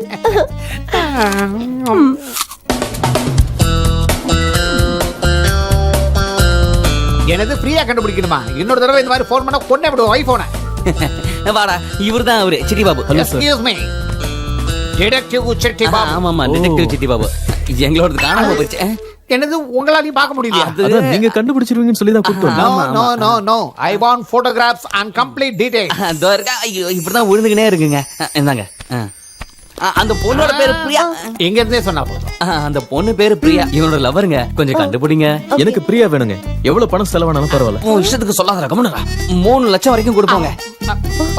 எனது ஃப்ரீயா கண்டுபிடிக்கணுமா? இன்னொரு தடவை இந்த மாதிரி போன் பண்ண கொன்னே விடுவோம் ஐபோனை. வாடா, இவர்தான் அவரு city Babu. Excuse me, detective city Babu. ஆமாமா, டிடெக்டிவ் சிட்டி பாபு. எங்களோட காணாம போச்சு. என்னது, உங்களாலையும் பார்க்க முடியலையா? அதான் நீங்க கண்டுபிடிச்சிருவீங்கன்னு சொல்லி தான் கூப்பிட்டோம். No no no, I want photographs and complete details. அதோ இருக்கா. ஐயோ, இப்படிதான் விழுந்துக்கினே இருக்குங்க. இந்தாங்க. அந்த பொண்ணோட பேரு பிரியா. எங்க இருந்தே சொன்னா போதும். அந்த பொண்ணு பேரு பிரியா, இவனோட லவருங்க. கொஞ்சம் கண்டுபிடிங்க. எனக்கு பிரியா வேணுங்க. எவ்வளவு பணம் செலவானாலும் பரவாயில்ல. உன் இஷ்டத்துக்கு சொல்லாத, கம்முனுடா. 3 லட்சம் வரைக்கும் கொடுப்பாங்க.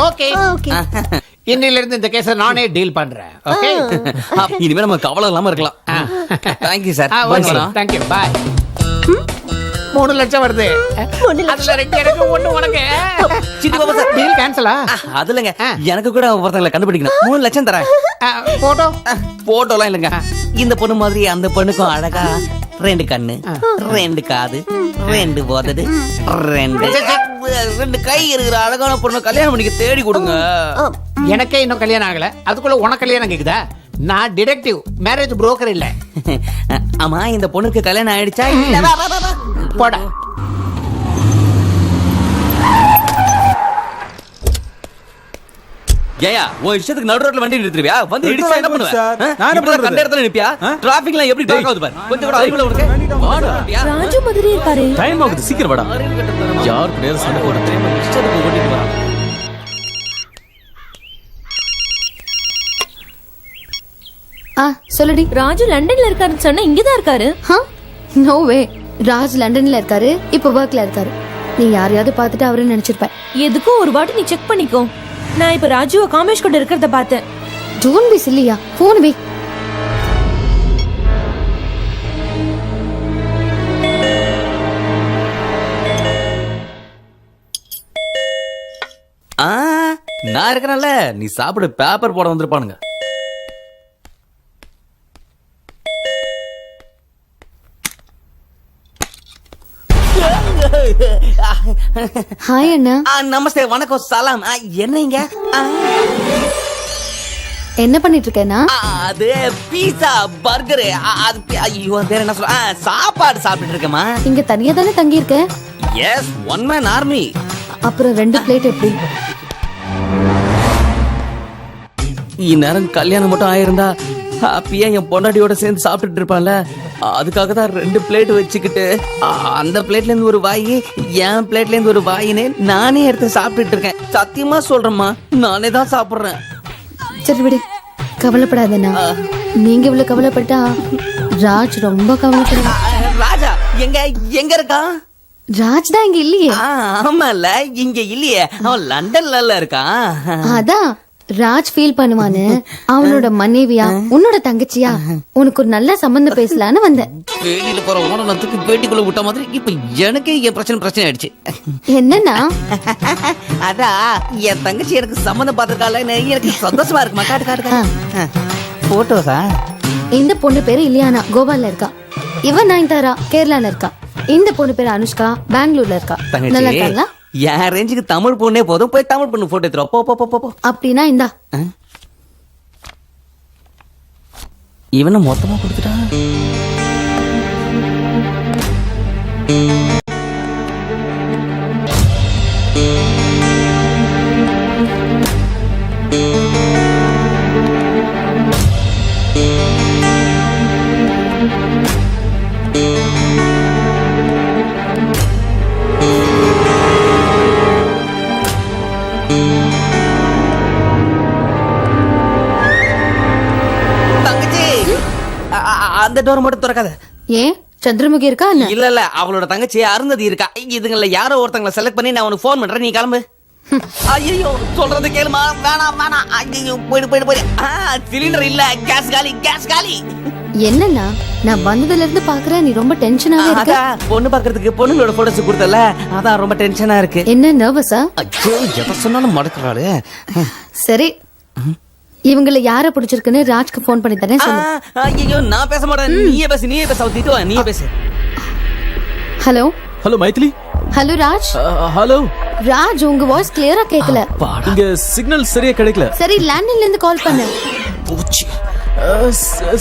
ஓகே ஓகே, இன்னில இருந்து இந்த கேஸ நானே டீல் பண்றேன். ஓகே, இனிமே நம்ம கவலை இல்லாம இருக்கலாம். Thank you sir. தேங்க்யூ, பாய். 3 லட்சம் வருது. அதுல 2 எனக்கு 1 உனக்கு. சிட்டி பாபா சார், டீல் கேன்சலா? அது இல்லங்க, எனக்கு கூட ஒருத்தங்களை கண்டுபிடிக்கணும். 3 லட்சம் தரேன். போட்டோ போட்டோலாம் இல்லங்க. இந்த பொண்ணு மாதிரி அந்த பொண்ணுக்கும் அழகா 2 கண்ணு, 2 காது, 2 போதது, 2 கை இருக்கிற அழகான பொண்ணு கல்யாணம் பண்ணிக்க தேடி கொடுங்க. எனக்கே இன்னும் கல்யாணம் ஆகல, அதுக்குள்ள உனக்கு கல்யாணம் கேக்குதா? நான் டிடெக்டிவ், மேரேஜ் புரோக்கர் இல்ல. ஆமா, இந்த பொண்ணுக்கு கல்யாணம் ஆயிடுச்சா? போடா. ஏயா, உன் இஷ்டத்துக்கு நடு ரோட்ல வண்டி நிறுத்துறியா? வந்து இடிச்சா என்ன பண்ணுவ? கண்ட இடத்துல நிப்பியா? டிராபிக்ல எப்படி டாக் ஆகுது பாரு. கொஞ்சம் கூட அறிவுல உனக்கு. ராஜு மாதிரி இருக்காரு. டைம் ஆகுது, சீக்கிரம் வாடா. யார் கூட சண்டை போடுறது? இஷ்டத்துக்கு ஓட்டிட்டு வரான். சொல்லுடி. ராஜு லண்டன்ல இருக்காருன்னு சொன்னா இங்கதான் இருக்காரு. நோ வே, ராஜ் லண்டன்ல இருக்காரு, இப்ப ஒர்க்ல இருக்காரு. நீ யாரையாவது பார்த்துட்டு அவரு நினைச்சிருப்ப. எதுக்கும் ஒரு வாட்டி நீ செக் பண்ணிக்கோ. நான் இப்ப ராஜுவ காமேஷ் கூட இருக்கிறத பார்த்தேன். டோன்ட் பி சில்லியா, போன் வே. நான் இருக்கேன்ல, நீ சாப்பிடு. பேப்பர் போட வந்திருப்பானுங்க. ஹாய் அண்ணா. நமஸ்தே, வணக்கம், சலாம். என்னங்க என்ன பண்ணிட்டு இருக்கேன்னா? அது பீஸா, பர்கர், அது ஐயோ வேற என்ன சொல்ல, சாப்பாடு சாப்பிட்டு இருக்கேமா. இங்க தனியா தானே தங்கி இருக்க? Yes, one man army. அப்புறம் 2 பிளேட் எப்படி? இந்நேரம் கல்யாணம் மட்டும் ஆயிருந்தா ஹாப்பியா என் பொண்டாட்டியோட சேர்ந்து சாப்பிட்டுட்டு இருப்பான்ல. அதுக்காக தான் 2 பிளேட் வச்சுக்கிட்டு அந்த பிளேட்ல இருந்து ஒரு வாய், என் பிளேட்ல இருந்து ஒரு வாயினே நானே எடுத்து சாப்பிட்டுட்டு இருக்கேன். சத்தியமா சொல்றேம்மா, நானே தான் சாப்பிடுறேன். சரி விடு, கவலைப்படாதண்ணா. நீங்க இவ்வளவு கவலைப்பட்டா ராஜ் ரொம்ப கவலைப்படுறா. ராஜா எங்க எங்க இருக்கான்? ராஜ் தான் இங்க இல்லையே. ஆமால, இங்க இல்லையே, அவன் லண்டன்ல இருக்கான். அதான் ராஜ் ஃபீல் பண்ணுவான்னு அவனோட மனைவியா உன்னோட தங்கச்சியா உனக்கு ஒரு நல்ல சம்பந்தம் பேசலான்னு வந்தேன். வெளியில போற ஓனத்துக்கு பேட்டிக்குள்ள விட்ட மாதிரி இப்ப எனக்கு என் பிரச்சனை ஆயிடுச்சு. என்னன்னா அதான் என் தங்கச்சி எனக்கு சம்பந்தம் பார்த்திருக்கால, எனக்கு சந்தோஷமா இருக்குமா. காட்டு காட்டு காட்டு போட்டோஸா? இந்த பொண்ணு பேரு இலியானா, கோவால இருக்கா. இவன் நயன்தாரா, கேரளால இருக்கா. இந்த பொண்ணு பேரு அனுஷ்கா, பெங்களூர்ல இருக்கா. நல்லா இருக்காங்களா? என் ரேஞ்சுக்கு தமிழ் பொண்ணே போதும், போய் தமிழ் பொண்ணு போட்டோ எடுத்துரும். போ போ போ போ. அப்படின்னா இந்தா. இவனை மொத்தமா கொடுத்துட்டா. அந்த டோர் மட்டும் திறக்காத. ஏன் சந்திரமுகி இருக்கா? இல்ல இல்ல, அவளோட தங்கச்சி அருந்ததி இருக்கா. இதுங்கள யாரோ ஒருத்தங்களை செலக்ட் பண்ணி நான் உனக்கு போன் பண்றேன், நீ கிளம்பு. ஐயோ சொல்றது கேளுமா. வேணாம் வேணாம். ஐயோ போயிடு போயிடு போயிடு. சிலிண்டர் இல்ல, கேஸ் காலி, கேஸ் காலி. என்னன்னா நான் வந்ததுல இருந்து பாக்குறேன் நீ ரொம்ப டென்ஷனாவே இருக்க. பொண்ணு பாக்குறதுக்கு பொண்ணுங்களோட போட்டோஸ் கொடுத்தல, அதான் ரொம்ப டென்ஷனா இருக்கு. என்ன நர்வஸா? ஐயோ எதை சொன்னாலும் மடக்குறாளே. சரி, இவங்கள யார பிடிச்சிருக்குன்னு ராஜ்க்கு போன் பண்ணி தரேன் சொல்லு. ஐயோ நான் பேச மாட்டேன், நீயே பேசு, நீயே பேச. திட்டுவா, நீயே பேசு. Hello hello Maithili. Hello Raj. Hello Raj, உங்க வாய்ஸ் கிளியரா கேட்கல. இங்க சிக்னல் சரியா கிடைக்கல. சரி, லேண்ட்லைன்ல இருந்து கால் பண்ணு. பூச்சி.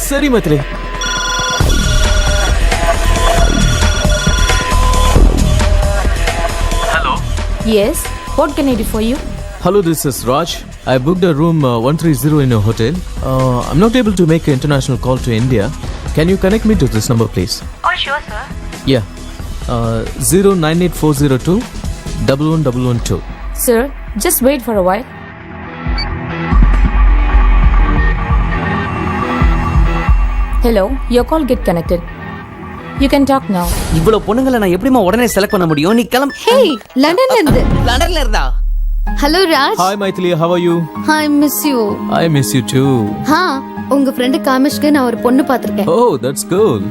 சரி Maithili. Hello. Yes. What can I do for you? Hello, this is Raj. I booked a room 130 in a hotel. I'm not able to make an international call to India. Can you connect me to this number, please? Oh, sure, sir. Yeah. 098402 11112. Sir, just wait for a while. Hello, your call get connected. You can talk now. இவ்வளவு பொண்ணுங்களை நான் எப்படிமா உடனே select பண்ண முடியும்? நீ கிளம்பு. Hey, லண்டன்ல இருந்து. லண்டன்ல இருந்தா? Hello Raj. Hi Maithili, how are you? I miss you. I miss you too. உங்க ஃப்ரெண்ட் காமிஷ்க்கு நான் ஒரு பொண்ணு பாத்திருக்கேன். Oh, that's cool.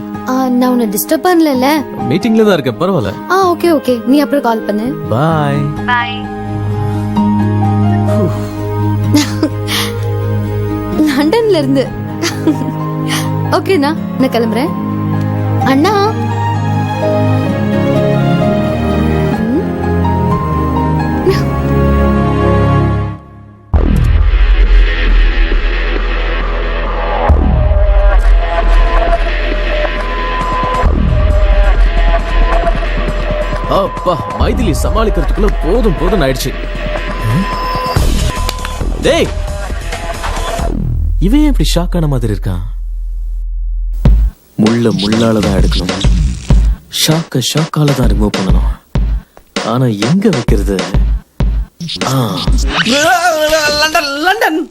நான் உன்னை டிஸ்டர்ப் பண்ணல. மீட்டிங்ல தான் இருக்கேன், பரவாயில்ல. ஓகே ஓகே, நீ அப்புறம் கால் பண்ணு. Bye. Bye. லண்டன்ல இருந்து. ஓகேண்ணா, நான் கிளம்புறேன். அண்ணா. அப்பா, மைதிலி சமாளிக்கிறதுக்குள்ள போதும் போதும் ஆயிடுச்சு. டேய், இவன் எப்படி ஷாக் ஆன மாதிரி இருக்கான்? முள்ளால தான் எடுக்கணும், ஷாக்கால தான் ரிமூவ் பண்ணணும். ஆனா எங்க வைக்கிறது? London London.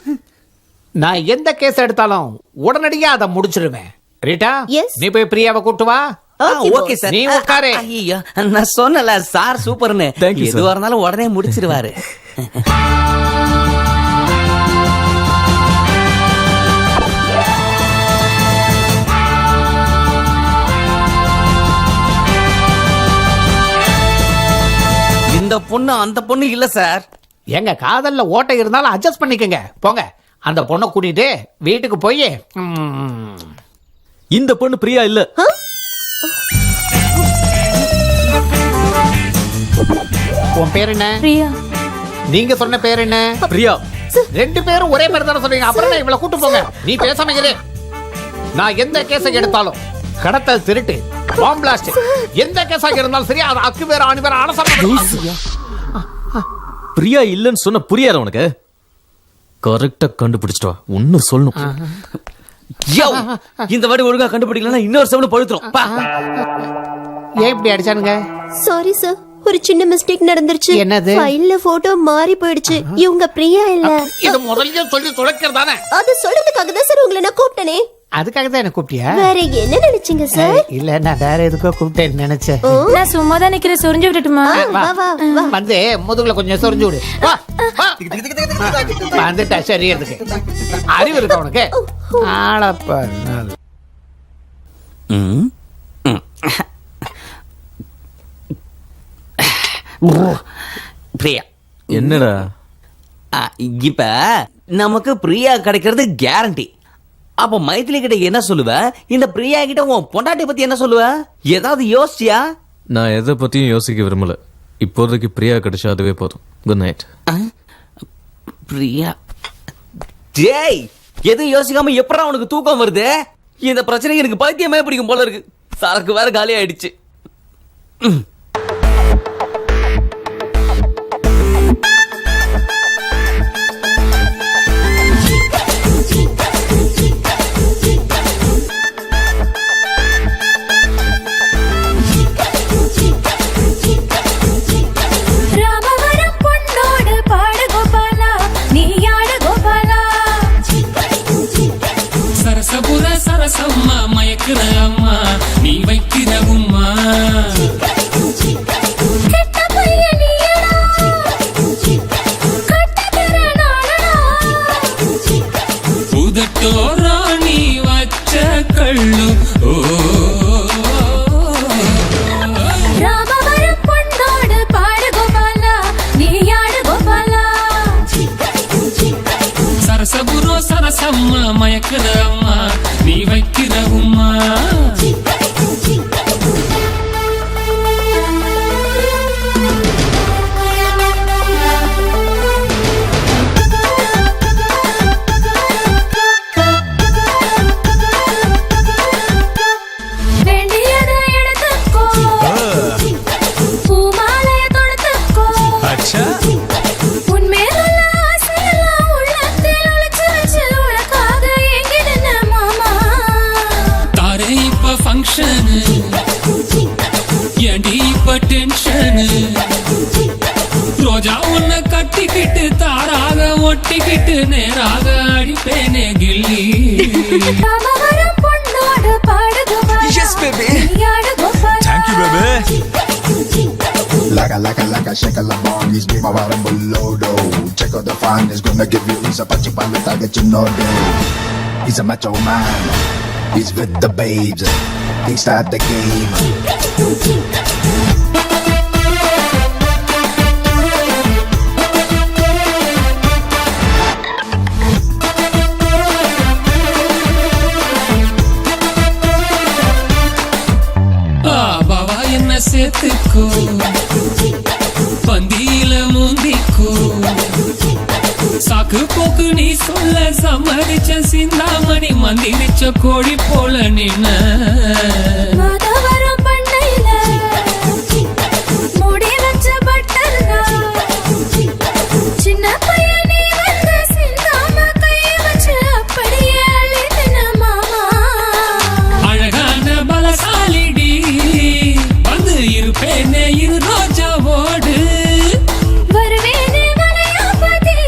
நான் எந்த கேஸ் எடுத்தாலும் உடனடியா அதை முடிச்சிருவேன். ரீட்டா, நீ போய் பிரியாவை கூட்டு வா. Okay sir. நீ உட்காரு. ஐயோ, நான் சொன்னல சார் சூப்பர்னு. எதுவா இருந்தாலும் உடனே முடிச்சிருவாரு. இந்த பொண்ணு அந்த பொண்ணு இல்ல சார். எங்க காதல்ல ஓட்டை இருந்தாலும் அட்ஜஸ்ட் பண்ணிக்கங்க. போங்க, அந்த பொண்ணை கூட்டிட்டு வீட்டுக்கு போய். இந்த பொண்ணு பிரியா இல்ல. உன் பேர் என்ன? பிரியா. நீங்க சொன்ன பேர் என்ன? பிரியா. ரெண்டு பேரும் ஒரே மாதிரி தானே சொல்றீங்க. அப்புறம் நான் இவளை கூட்டு போங்க. நீ பேசாம இரு. நான் எந்த கேஸை எடுத்தாலும், கடத்தல், திருட்டு, பாம் பிளாஸ்ட், எந்த கேஸாக இருந்தாலும் சரி, அது அக்கு வேற ஆணி வேற ஆலோசனை. பிரியா இல்லன்னு சொன்ன புரியாத உனக்கு? கரெக்டா கண்டுபிடிச்சிட்டா. ஒன்னும் சொல்லணும். இந்த வாட்டி ஒழுங்கா கண்டுபிடிக்கலன்னா இன்னொரு செவனு பழுத்துரும். ஏன் இப்படி அடிச்சானுங்க? சாரி சார், ஒரு சின்ன மிஸ்டேக் நடந்துருச்சு. என்னது? ஃபைல்ல போட்டோ மாறி போயிடுச்சு. இவங்க பிரியா இல்ல. இது முதல்ல சொல்லி துளைக்கிறதானே? அது சொல்றதுக்காக தான் சார் உங்களை நான் கூப்பிட்டனே. அதுக்காக தான் என்ன கூப்பிட்டியா? வேற என்ன நினைச்சீங்க சார்? இல்ல நான் வேற எதுக்கோ கூப்பிட்டேன்னு நினைச்சேன். நான் சும்மா தான் நிக்கிறேன், சொரிஞ்சு விட்டுட்டுமா? வந்து முதுகுல கொஞ்சம் சொரிஞ்சு விடு. வந்துட்டா சரியறதுக்கு அறிவு இருக்கு உனக்கு. ஆளப்பா பிரியா என்னடா இப்ப நமக்கு பிரியா கிடைக்கிறது கேரண்டி. அப்ப மைத்திலி கிட்ட என்ன சொல்லுவ? இந்த பிரியா கிட்ட உன் பொண்டாட்டி பத்தி என்ன சொல்லுவ? ஏதாவது யோசிச்சியா? நான் எதை பத்தியும் யோசிக்க விரும்பல. இப்போதைக்கு பிரியா கிடைச்சா அதுவே போதும். Good night. பிரியா ஜெய், எதுவும் யோசிக்காம எப்படா உனக்கு தூக்கம் வருது? இந்த பிரச்சனைக்கு எனக்கு பைத்தியமே பிடிக்கும் போல இருக்கு. சரக்கு வேற காலி ஆயிடுச்சு. சரசபுர சரசம்மா மயக்கிற அம்மா நீ வைக்கிற உம்மா உதட்டோ ராணி வச்ச கள்ளு ஓ சரசபுரோ சரசம்மா மயக்கிற அம்மா நீ வைக்கிற உம்மா ரோஜா உன்னை கட்டிக்கிட்டு தாராக ஒட்டிக்கிட்டு நேராக அடிப்பேனே கில்லி. Yes, baby. Thank you, baby. Like a shake a la bong, he's be my bottom below though. Check out the fun, it's gonna give you is a pachi palata get you know though. He's a macho man, he's with the babes, he start the game. பாவா என்ன சேர்த்துக்கோ பந்தியில முந்திக்கோ சாக்கு போக்கு நீ சொல்ல சம்மதிச்ச சிந்தாமணி மந்திரிச்ச கோழி போல நின்ன சின்ன பையனே வந்து சிந்தாம கைய வச்சு அப்படியே அழித்தின மாமா. அழகான பலசாலிடி வந்து இருப்பேனே இரு ரோஜாவோடு வருவேனே வளையாபதி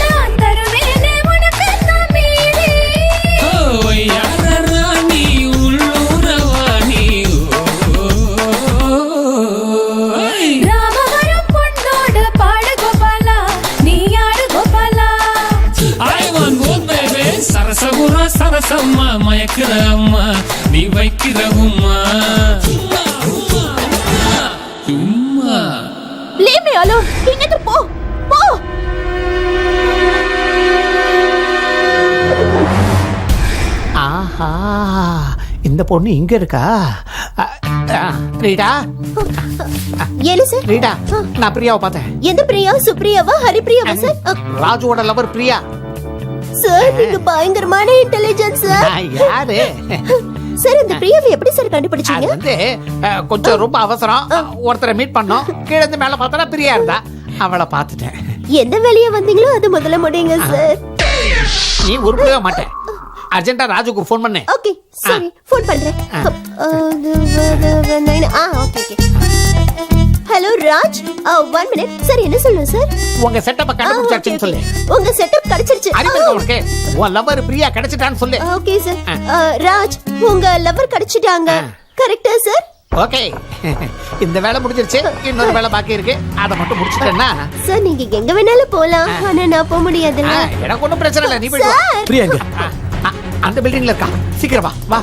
நான் தருவேனே உனக்கு தம்பீரி. யார ராணி உள்ளூரவாணி ராமவரம் பொன்னோடு பாடு கோபாலா நீ ஆடு Gopala. I want both baby சரசகுரா Sarasamma மயக்கிற அம்மா நீ வைக்கிற உம்மா சும்மா Leave me alone. இங்கிட்டு போ போ. ஆஹா இந்த பொண்ணு இங்க இருக்கா? ரீடா என்ன சார்? ரீடா நான் பிரியாவை பார்த்தேன். எந்த பிரியா? சுப்ரியாவா ஹரிப்பிரியாவா சார்? ராஜுவோட லவர் பிரியா. சார் நீங்க பயங்கரமான இன்டெலிஜென்ஸ் சார். யாரு சார் இந்த பிரியாவை எப்படி சார் கண்டுபிடிச்சீங்க? அது வந்து கொஞ்சம் ரொம்ப அவசரம், ஒருத்தரை மீட் பண்ணோம். கீழே இருந்து மேல பார்த்தா பிரியா இருந்தா, அவளை பார்த்துட்டேன். எந்த வேலையா வந்தீங்களோ அது முதல்ல முடியுங்க சார். நீ உருப்படவே மாட்டேன். அர்ஜென்ட்டா ராஜுக்கு ஃபோன் பண்ணு. ஓகே சரி ஃபோன் பண்றேன். Okay okay. Hello Raj 1 minute sir. என்ன சொல்லணும் சார்? உங்க செட்டப்ப கண்டுபிடிச்சாச்சுன்னு சொல்லு. உங்க செட்டப் கிடைச்சிருச்சு. அறிவு இருக்கா உனக்கு? உன் லவர் பிரியா கிடைச்சிட்டான்னு சொல்லு. Okay sir. ராஜ் உங்க லவர் கிடைச்சிட்டாங்க. கரெக்ட்டா சார்? ஓகே. இந்த வேலை முடிஞ்சிருச்சு. இன்னொரு வேலை பாக்கி இருக்கு. அதை மட்டும் முடிச்சிட்டேன்னா சார் நீங்க எங்க வேணாலும் போலாம். ஆனா நான் போக முடியாதுல்ல. எனக்கு ஒண்ணும் பிரச்சனை இல்லை. நீ போய் பிரியா எங்க? அந்த பில்டிங்ல இருக்கா. சீக்கிரம் வா வா.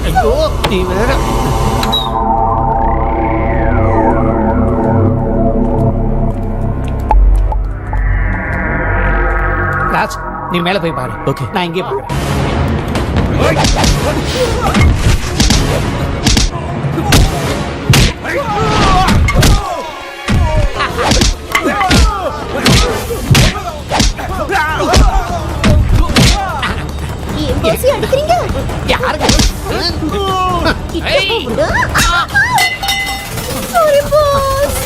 ஐயோ நீ வேற. ராஜ் நீ மேல போய் பாரு. ஓகே. நான் இங்கே பாக்குறேன். ஏன் பேசி அடிக்கிறீங்க? யாருக்கு? Sorry boss.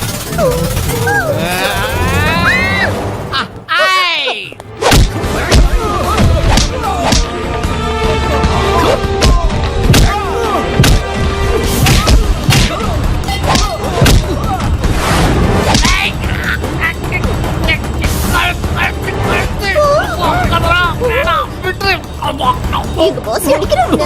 எங்க பாஸ் அடிக்கிறாங்க.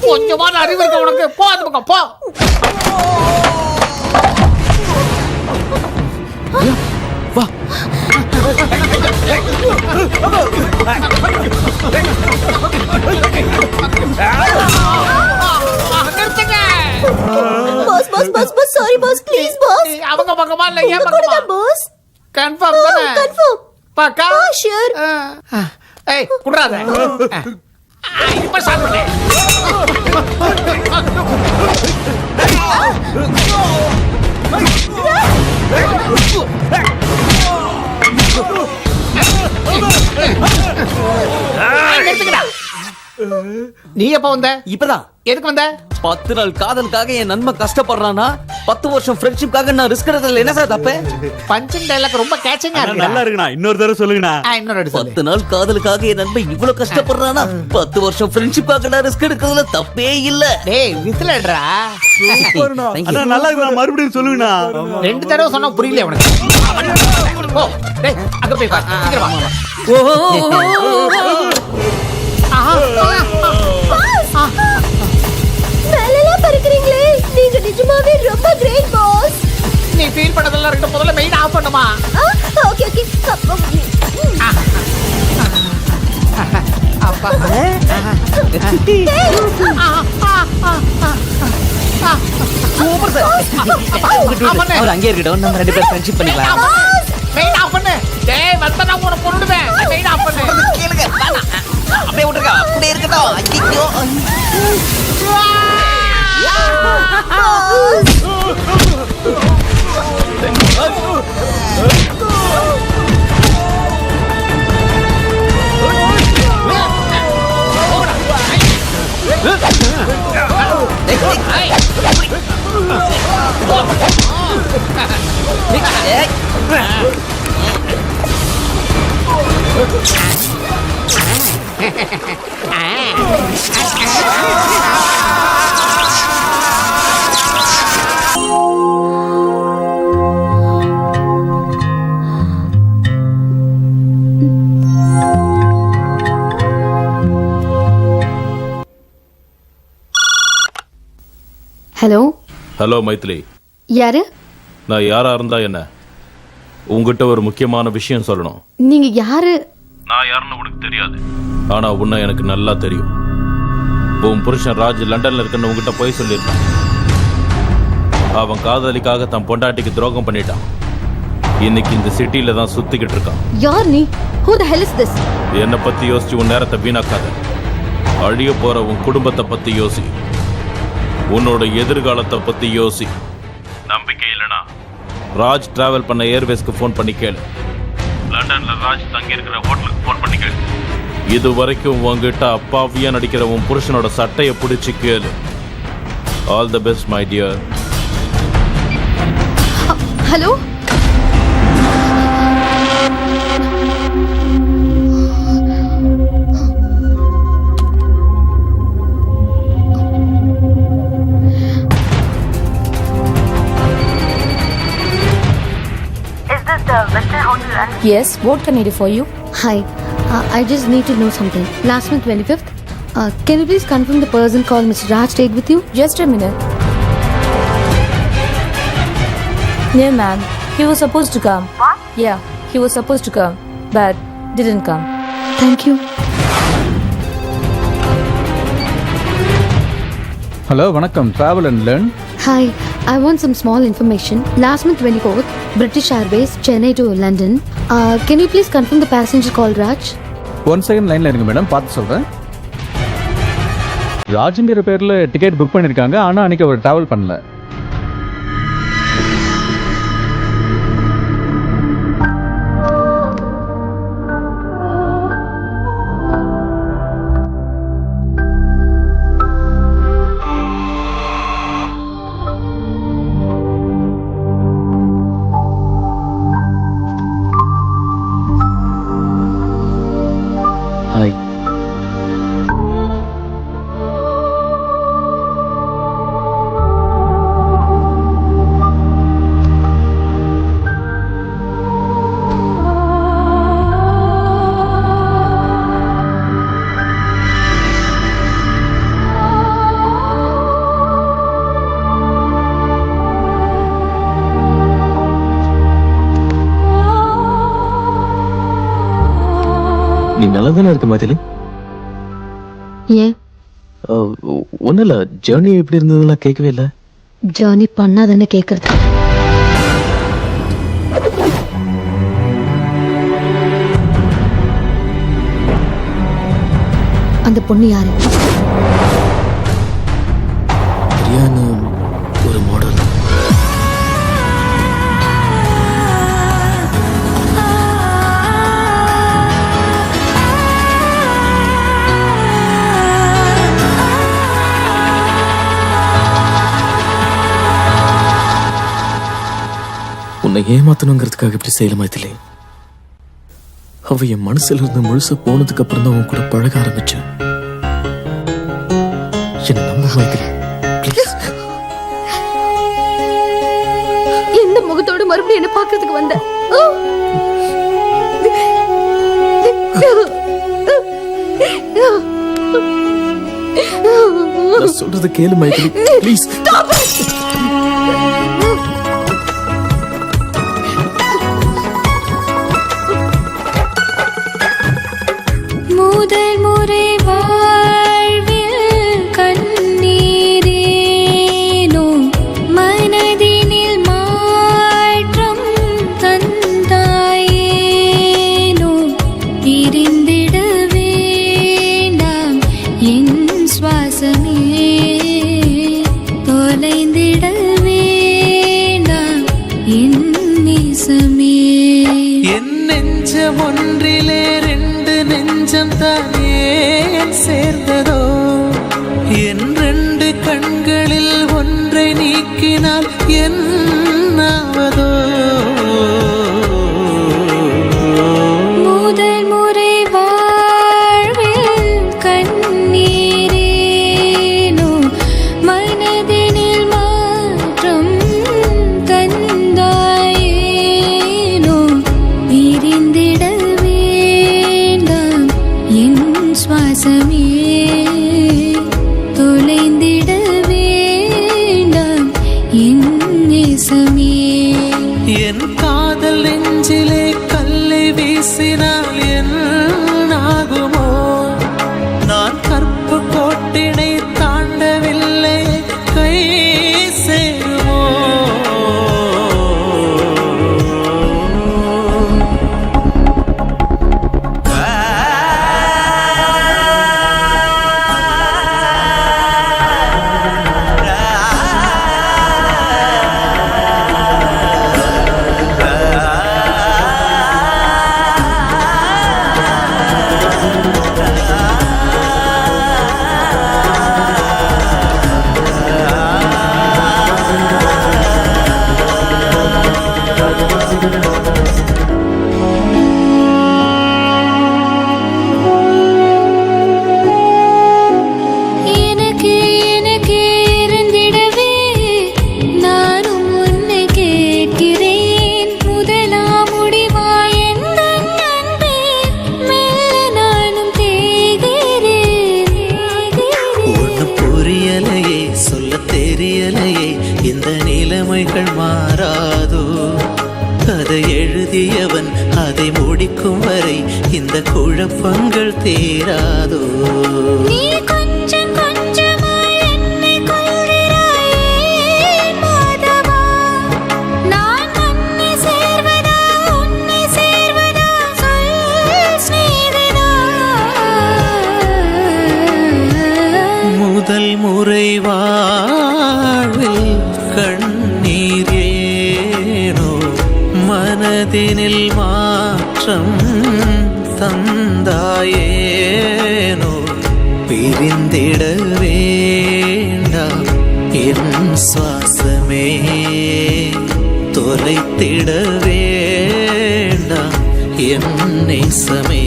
கொஞ்சமான அறிவு இருக்க உனக்கு. போ அந்த பக்கம் போ. வா. நிறுத்துங்க. Boss boss boss boss sorry boss please boss. அவங்க பக்கமா இல்ல ஏன் உங்க பக்கமா? பாஸ் கன்ஃபார்ம் தானே? கன்ஃபார்ம். பக்கா ஷூர். ஏய் குடுறாத. இப்ப சாப்பிடு. நீ எப்ப வந்த? இப்பதான். எதுக்கு வந்த? 10 நாள் காதலுக்காக என் நண்பன் கஷ்டப்படுறானா 10 வருஷம் ஃப்ரெண்ட்ஷிப்காக நான் ரிஸ்க் எடுத்ததுல என்ன சார் தப்பு? பஞ்சிங் டைலாக் ரொம்ப கேட்சிங்கா இருக்கு. நல்லா இருக்குண்ணா. இன்னொரு தடவை சொல்லுங்கண்ணா. இன்னொரு அடி சொல்லு. 10 நாள் காதலுக்காக என் நண்பன் இவ்வளவு கஷ்டப்படுறானா 10 வருஷம் ஃப்ரெண்ட்ஷிப்காக நான் ரிஸ்க் எடுக்கிறதுல தப்பே இல்ல. டேய் விசிலடா. அண்ணா நல்லா இருக்குண்ணா. மறுபடியும் சொல்லுங்கண்ணா. 2 தடவை சொன்னா புரியல உனக்கு. ஓ டேய் அங்க போய் பாரு. சீக்கிரம் வா. மேலலாம் பறக்குறீங்களே. நீங்க நிஜமாவே ரொம்ப கிரேட் பாஸ். நீ ஃபீல் பண்ணதெல்லாம் இருக்கட்டும். முதல்ல மெயின் ஆஃப் பண்ணுமா? Okay okay. அப்பா. Super sir. அவர் அங்கே இருக்கட்டும். நம்ம 2 பேரும் ஃப்ரெண்ட்ஷிப் பண்ணிக்கலாம். மெயின் ஆஃப் பண்ணு. டேய் வந்தா நான் உன்னை கொன்னுடுவேன். மெயின் ஆஃப் பண்ணு. கேளுங்க. அப்படியே விட்டுருங்க. அப்படியே இருக்கட்டும். ஐயோ. ஹலோ. ஹலோ மைத்திலி. யாரு? நான் யாரா இருந்தா என்ன? உங்ககிட்ட ஒரு முக்கியமான விஷயம் சொல்லணும். நீங்க யாரு? நான் யாருன்னு உனக்கு தெரியாது. ஆனா உன்னை எனக்கு நல்லா தெரியும். உன் புருஷன் ராஜ் லண்டன்ல இருக்குன்னு உங்ககிட்ட போய் சொல்லியிருக்கான். அவன் காதலிக்காக தன் பொண்டாட்டிக்கு துரோகம் பண்ணிட்டான். இன்னைக்கு இந்த சிட்டில தான் சுத்திக்கிட்டு இருக்கான். யார் நீ? Who the hell is this? என்னை பத்தி யோசிச்சு உன் நேரத்தை வீணாக்காத. அழிய போற உன் குடும்பத்தை பத்தி யோசி. உன்னோட எதிர்காலத்தை பத்தி யோசி. நம்பிக்கை இல்லைனா ராஜ் டிராவல் பண்ண ஏர்வேஸ்க்கு ஃபோன் பண்ணி கேளு. லண்டன்ல ராஜ் தங்கி இருக்கிற ஹோட்டலுக்கு ஃபோன் பண்ணி கேளு. இது வரைக்கும் உங்ககிட்ட அப்பாவியா நடிக்கிற உன் புருஷனோட சட்டையை பிடிச்சி கேளு. All the best my dear. Hello Yes, what can I do for you? Hi, I just need to know something. Last month 25th, can you please confirm the person called Mr. Raj stayed with you? Just a minute. No, ma'am. He was supposed to come. What? Yeah, he was supposed to come, but didn't come. Thank you. Hello வணக்கம், travel and learn. Hi, I want some small information. Last month 24th, British Airways, Chennai to London. Can you please confirm the passenger called Raj? 1 second லைன்ல இருங்க madam, பார்த்து சொல்றேன். ராஜுங்கிற பேர்ல ticket book பண்ணிருக்காங்க, ஆனா அன்னைக்கு hour travel பண்ணல. Hi. நீ நல்லா தானே இருக்க மைதிலி? ஏன்? ஒன்றும் இல்லை, ஜேர்னி எப்படி இருந்ததுலாம் கேட்கவே இல்லை. ஜேர்னி பண்ணாதானே கேட்கறது. அந்த பொண்ணு யாரு? பிரியான்னு ஒரு மாடல். உன்னை ஏமாத்தணுங்கிறதுக்காக இப்படி செய்யல மைதிலி. அவ என் மனசுல இருந்து முழுச போனதுக்கு அப்புறம் தான் உன் கூட பழக ஆரம்பிச்சேன். என்ன நம்ப மைதிலி, ப்ளீஸ். எந்த முகத்தோடு மறுபடியும் என்ன பார்க்கறதுக்கு வந்த? நான் சொல்றத கேளு மைதிலி, ப்ளீஸ். முதல் முறை வாழ்வில் கண்ணீரேனோ மனதினில் மாற்றம் தந்தாயேனோ பிரிந்திட வேண்டாம் என் சுவாசமே தொலைந்திட வேண்டாம் என் நேசமே. என் நெஞ்சம் ஒன்றிலே ரெண்டு நெஞ்சம் தானே சேர்ந்ததோ, என் ரெண்டு கண்களில் ஒன்றை நீக்கினால் என்னாவதோ. முதல் முறை வாழ்வில் கண்ணீரேனோ மனதினில் மாற்றம் தந்தாயேனோ பிரிந்திட வேண்டாம் என் சுவாசமே தொலைந்திட வேண்டாம் என் நேசமே. என் காதல் நெஞ்சிலே கல்லை வீசினால் என்னாகுமோ, நான் கற்பு கோட்டினை தாண்டவில்லை கை சேருமோ. முடிக்கும் வரை இந்த குழப்பங்கள் தீராதோ. நீ கொஞ்சம் கொஞ்சமாய் என்னை கொள்கிறாயே மாதவா. நான் உன்னை சேர்வதா உன்னை சேர்வதா சொல் ஸ்நேகிதா. முதல் முறை வாழ்வில் கண்ணீர் ஏனோ மனதினில் மாற்றம் தந்தாயேனோ. பிரிந்திட வேண்டாம் என் சுவாசமே, தொலைத்திட வேண்டாம் என் நேசமே.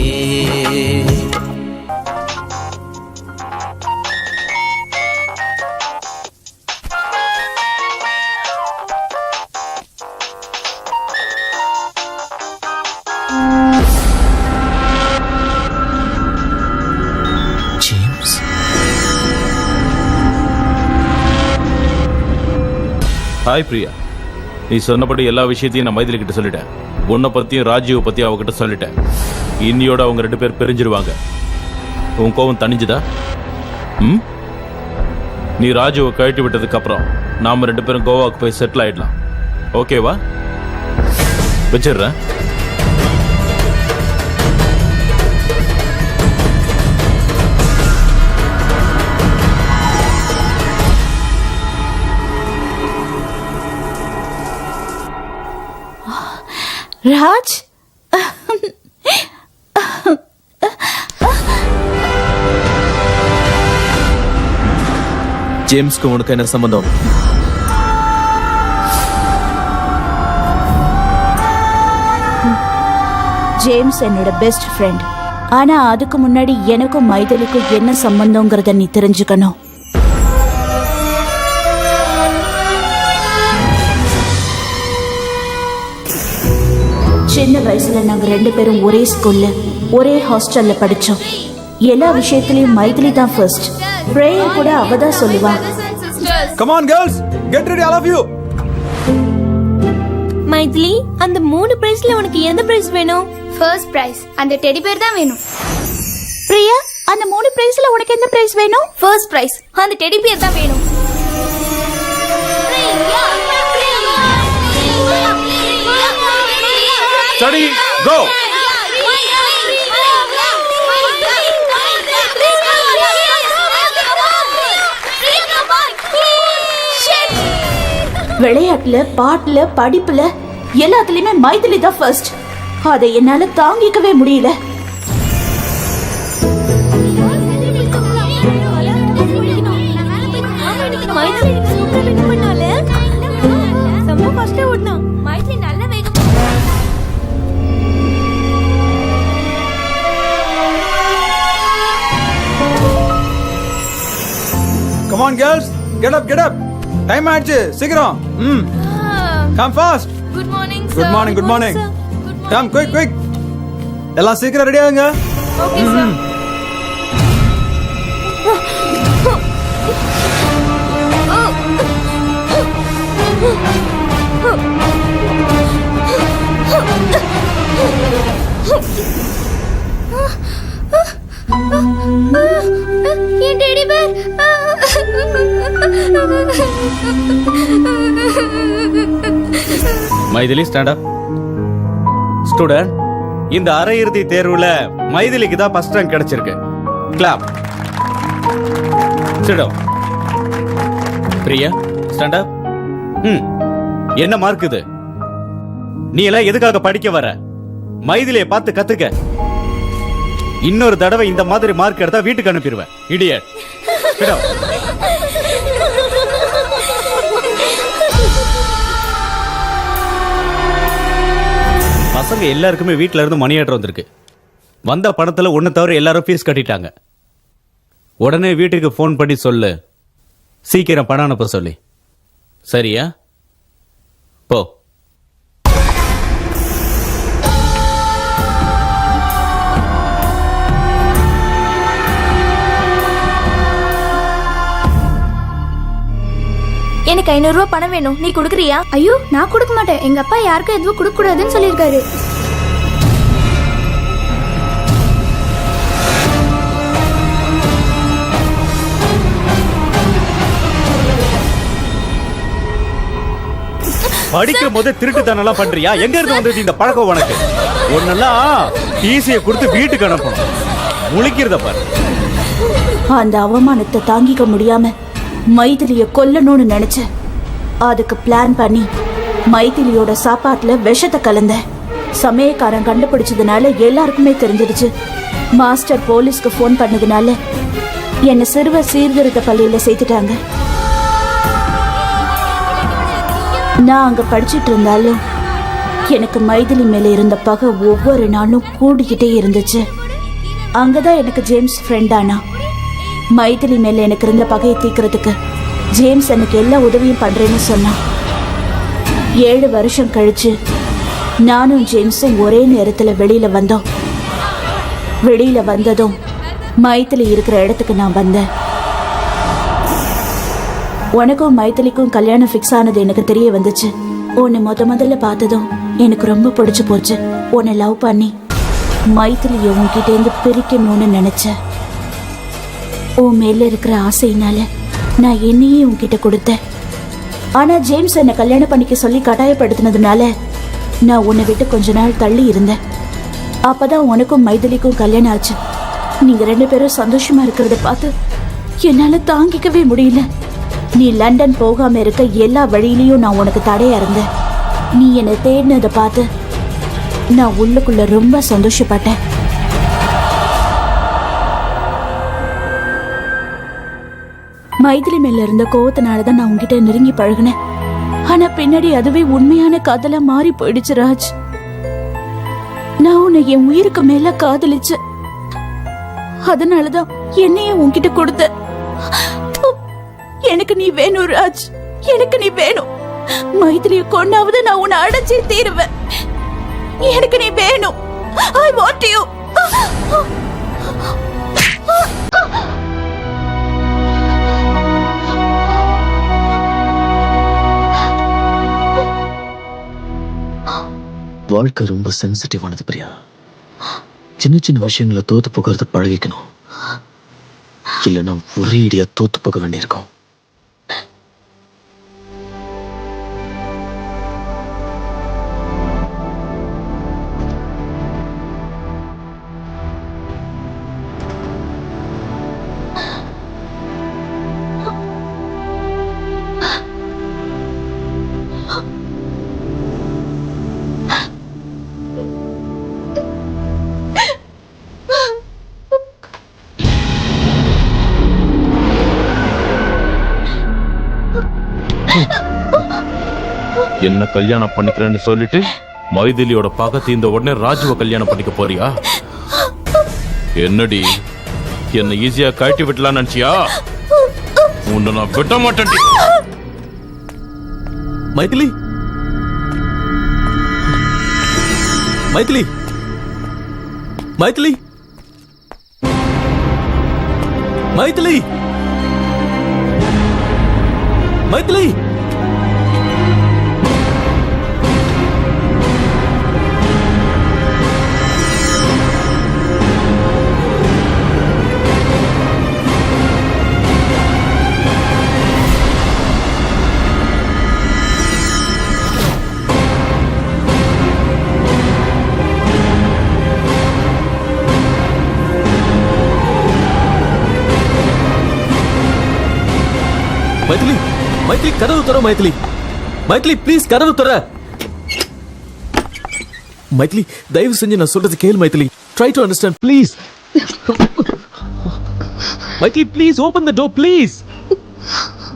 James, hi Priya. நீ சொன்னபடி எல்லா விஷயத்தையும் நான் மைதிலி கிட்ட சொல்லிட்டேன். உன்னை பத்தியும் ராஜீவ் பத்தியும் அவகிட்ட சொல்லிட்டேன். இன்னியோட அவங்க 2 பேர் பிரிஞ்சிருவாங்க. உன் கோவம் தணிஞ்சுதா? ம், நீ ராஜுவை கழட்டி விட்டதுக்கு அப்புறம் நாம 2 பேரும் கோவாவுக்கு போய் செட்டில் ஆயிடலாம். ஓகேவா? வச்சிடுறேன். ராஜ், ஜேம்ஸ்க்கு உனக்கு என்ன சம்பந்தம்? ஜேம்ஸ் என்னோட பெஸ்ட் ஃப்ரெண்ட். ஆனா அதுக்கு முன்னாடி எனக்கும் மைதிலிக்கும் என்ன சம்பந்தம்ங்கறத நீ தெரிஞ்சுக்கணும். சின்ன வயசுல நாங்க 2 பேரும் ஒரே ஸ்கூல்ல ஒரே ஹாஸ்டல்ல படிச்சோம். எல்லா விஷயத்திலயும் மைதிலி தான் ஃபர்ஸ்ட். பிரேயர் கூட அவ தான் சொல்லுவா. Come on girls, get ready all of you. Maithili, அந்த 3 பிரைஸ்ல உனக்கு எந்த பிரைஸ் வேணும்? ஃபர்ஸ்ட் பிரைஸ் அந்த டெடி பேர் தான் வேணும். பிரியா, அந்த 3 பிரைஸ்ல உனக்கு எந்த பிரைஸ் வேணும்? ஃபர்ஸ்ட் பிரைஸ் அந்த டெடி பேர் தான் வேணும். ஸ்டடி கோ. விளையாட்டுல, பாட்டுல, படிப்புல எல்லாத்துலயுமே மைதிலி தான் ஃபர்ஸ்ட். அதை என்னால தாங்கிக்கவே முடியல. Come on girls, get up, get up. Time ஆயிடுச்சு, சீக்கிரம். Come fast. Good morning Good morning, good morning. Come quick, quick. எல்லாம் சீக்கிரம் ரெடி ஆகுங்க. Okay sir. என் teddy bear. Maithili stand up. Student, இந்த அரையிறுதி தேர்வுல மைதிலிக்கு தான் ஃபர்ஸ்ட் ரேங்க் கிடைச்சிருக்கு. Clap. Sit down. Priya stand up. என்ன மார்க் இது? நீ எல்லாம் எதுக்காக படிக்க வர? மைதிலியை பார்த்து கத்துக்க. இன்னொரு தடவை இந்த மாதிரி மார்க் எடுத்தா வீட்டுக்கு அனுப்பிடுவேன். இடியட். Sit down. பசங்க எல்லாருக்குமே வீட்டில இருந்து மணி ஆர்டர் வந்திருக்கு. வந்த பணத்துல ஒன்னு தவிர எல்லாரும் ஃபீஸ் கட்டிட்டாங்க. உடனே வீட்டுக்கு ஃபோன் பண்ணி சொல்லு, சீக்கிரம் பணம் அனுப்ப சொல்லி. சரியா? போ. எனக்கு 500 ரூபாய் பணம் வேணும். நீ கொடுக்குறியா? ஐயோ, நான் கொடுக்க மாட்டேன். எங்க அப்பா யாருக்கும் எதுவும் கொடுக்க கூடாதுன்னு சொல்லியிருக்காரு. படிக்கும் போதே திருட்டுத்தனம்லாம் பண்றியா? எங்க இருந்து வந்தது இந்த பழக்கம் உனக்கு? ஒன்னெல்லாம் ஈஸியை கொடுத்து வீட்டுக்கு அனுப்பணும். முழிக்கிறத பாரு. அந்த அவமானத்தை தாங்கிக்க முடியாம மைதிலிய கொல்லணும்னு நினைச்சேன். அதுக்கு பிளான் பண்ணி மைதிலியோட சாப்பாட்டுல விஷத்தை கலந்த. சமயக்காரன் கண்டுபிடிச்சதுனால எல்லாருக்குமே தெரிஞ்சிடுச்சு. மாஸ்டர் போலீஸ்க்கு ஃபோன் பண்ணதுனால என்னை சிறுவர் சீர்திருத்த பள்ளியில சேர்த்துட்டாங்க. நான் அங்க படிச்சுட்டு இருந்தாலும் எனக்கு மைதிலி மேல இருந்த பகை ஒவ்வொரு நாளும் கூடிக்கிட்டே இருந்துச்சு. அங்கதான் எனக்கு ஜேம்ஸ் ஃப்ரெண்ட் ஆனா. மைதிலி மேல எனக்கு இருந்த பகையை தீக்கிறதுக்கு ஜேம்ஸ் எனக்கு எல்லா உதவியும் பண்றேன்னு சொன்னான். 7 வருஷம் கழிச்சு நானும் ஜேம்ஸும் ஒரே நேரத்துல வெளியில வந்தோம். வெளியில வந்ததும் மைதிலி இருக்கிற இடத்துக்கு நான் வந்தேன். உனக்கும் மைதிலிக்கும் கல்யாணம் ஃபிக்ஸ் ஆனது எனக்கு தெரிய வந்துச்சு. உன்னை முதல்ல பார்த்ததும் எனக்கு ரொம்ப பிடிச்சு போச்சு. உன்னை லவ் பண்ணி மைதிலியை உன்கிட்ட இருந்து பிரிக்கணும்னு நினைச்சேன். உன் மேல இருக்கிற ஆசையினால நான் என்னையே உன்கிட்ட கொடுத்தேன். ஆனா ஜேம்ஸ் என்னை கல்யாணம் பண்ணிக்க சொல்லி கட்டாயப்படுத்தினதுனால நான் உன்னை விட்டு கொஞ்ச நாள் தள்ளி இருந்தேன். அப்பதான் உனக்கும் மைதிலிக்கும் கல்யாணம் ஆச்சு. நீங்க 2 பேரும் சந்தோஷமா இருக்கிறத பார்த்து என்னால தாங்கிக்கவே முடியல. நீ லண்டன் போகாம இருக்க எல்லா வழியிலையும் நான் உனக்கு தடையா இருந்தேன். நீ என்னை தேடினதை பார்த்து நான் உள்ளுக்குள்ள ரொம்ப சந்தோஷப்பட்டேன். மைதிலி மேல இருந்த கோவத்தினாலதான் நான் உன்கிட்ட நெருங்கி பழகினேன். ஆனா பின்னாடி அதுவே உண்மையான காதலா மாறி போயிடுச்சு ராஜ். நான் உன்னை என் உயிருக்கு மேல காதலிச்சேன். அதனாலதான் என்னையே உன்கிட்ட கொடுத்த. எனக்கு நீ வேணும் ராஜ், எனக்கு நீ வேணும். மைதிலியை கொண்டாவது நான் உன்னை அடைச்சே தீருவேன். எனக்கு நீ வேணும். I want you. வாழ்க்கை ரொம்ப சென்சிட்டிவானது பிரியா. சின்ன சின்ன விஷயங்களை தோத்து போகிறது பழகிக்கணும். இல்லைன்னா ஒரே இடியா தோத்து போக வேண்டியிருக்கும். என்ன கல்யாணம் பண்ணிக்கிறேன்னு சொல்லிட்டு மைதிலியோட பக்கத்து இந்த உடனே ராஜுவை கல்யாணம் பண்ணிக்க போறியா? என்னடி என்ன ஈஸியா கழட்டி விட்டலாம் நினைச்சியா? உன்னை நான் விட மாட்டேன். மைதிலி, மைதிலி, மைதிலி, மைதிலி, மைதிலி. மைதிலி, மைதிலி, கதவு தர. மைதிலி, மைதிலி, ப்ளீஸ் கதவு தர. மைதிலி, தயவு செஞ்சு நான் சொல்றது கேளு. Maithili, try to understand please. Maithili, please open the door please.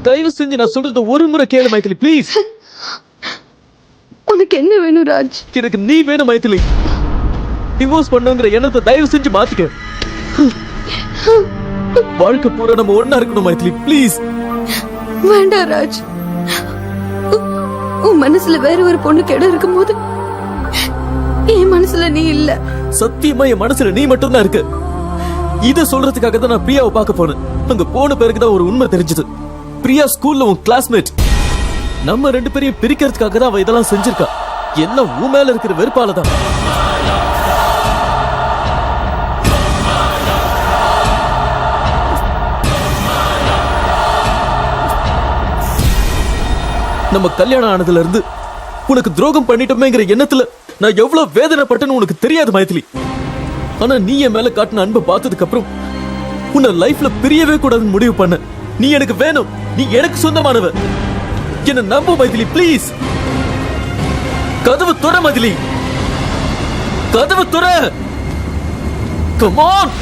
தயவு செஞ்சு நான் சொல்றது ஒரு முறை கேளு மைதிலி, ப்ளீஸ். உனக்கு என்ன வேணும் ராஜ்? எனக்கு நீ வேணும் மைதிலி. டிவோர்ஸ் பண்ணுங்கிற எண்ணத்தை தயவு செஞ்சு மாத்திக்க. வாழ்க்கை பூரா நம்ம ஒண்ணா இருக்கணும் மைதிலி, ப்ளீஸ். வேண்டாம் ராஜ். உன் மனசுல வேற ஒரு பொண்ணுக்கு இடம் இருக்கும் போது என் மனசுல நீ இல்ல. சத்தியமா என் மனசுல நீ மட்டும் தான் இருக்கு. இத சொல்றதுக்காக தான் நான் பிரியாவை பார்க்க போனேன். அங்க போன பிறகு தான் ஒரு உண்மை தெரிஞ்சது. பிரியா ஸ்கூல்ல உன் கிளாஸ்மேட். நம்ம 2 பேரையும் பிரிக்கிறதுக்காக தான் அவ இதெல்லாம் செஞ்சிருக்கா. எல்லாம் உன் மேல இருக்கிற வெறுப்பால தான். நம்ம கல்யாணம் ஆனதுல இருந்து உனக்கு துரோகம் பண்ணிட்டோமேங்கிற எண்ணத்துல நான் எவ்வளவு வேதனைப்பட்டேன்னு உனக்கு தெரியாது மைதிலி. ஆனா நீ என் மேல காட்டின அன்பை பார்த்ததுக்கு அப்புறம் உன்னை லைஃப்ல பிரியவே கூடாதுன்னு முடிவு பண்ண. நீ எனக்கு வேணும், நீ எனக்கு சொந்தமானவ. என்ன நம்பு மைதிலி, ப்ளீஸ். கதவு துற மைதிலி, கதவு துற. Come on.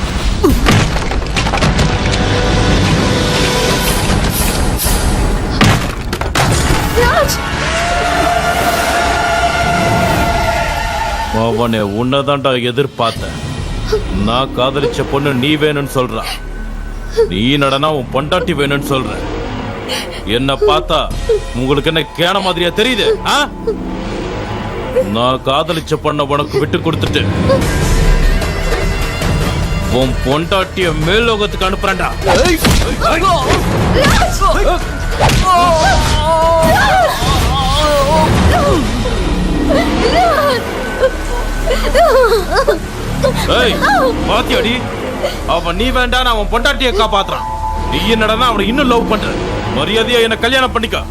அவனே உன்னதான்டா எதிர்பார்த்தேன். நான் காதலிச்ச பொண்ணு நீ வேணும்னு சொல்ற, நீ நடனா உன் பொண்டாட்டி வேணும்னு சொல்ற. என்ன பார்த்தா உங்களுக்கு என்ன கேன மாதிரியா தெரியுது? நான் காதலிச்ச பொண்ண உனக்கு விட்டு கொடுத்துட்டு உன் பொண்டாட்டிய மேலோகத்துக்கு அனுப்புறேன்டா. பாத்தியாடி, அவன் நீ வேண்டாம் அவன் பொண்டாட்டிய காப்பாத்துறான். நீ என்னடா அவனை இன்னும் லவ் பண்ற. மரியாதையா என்ன கல்யாணம் பண்ணிக்க,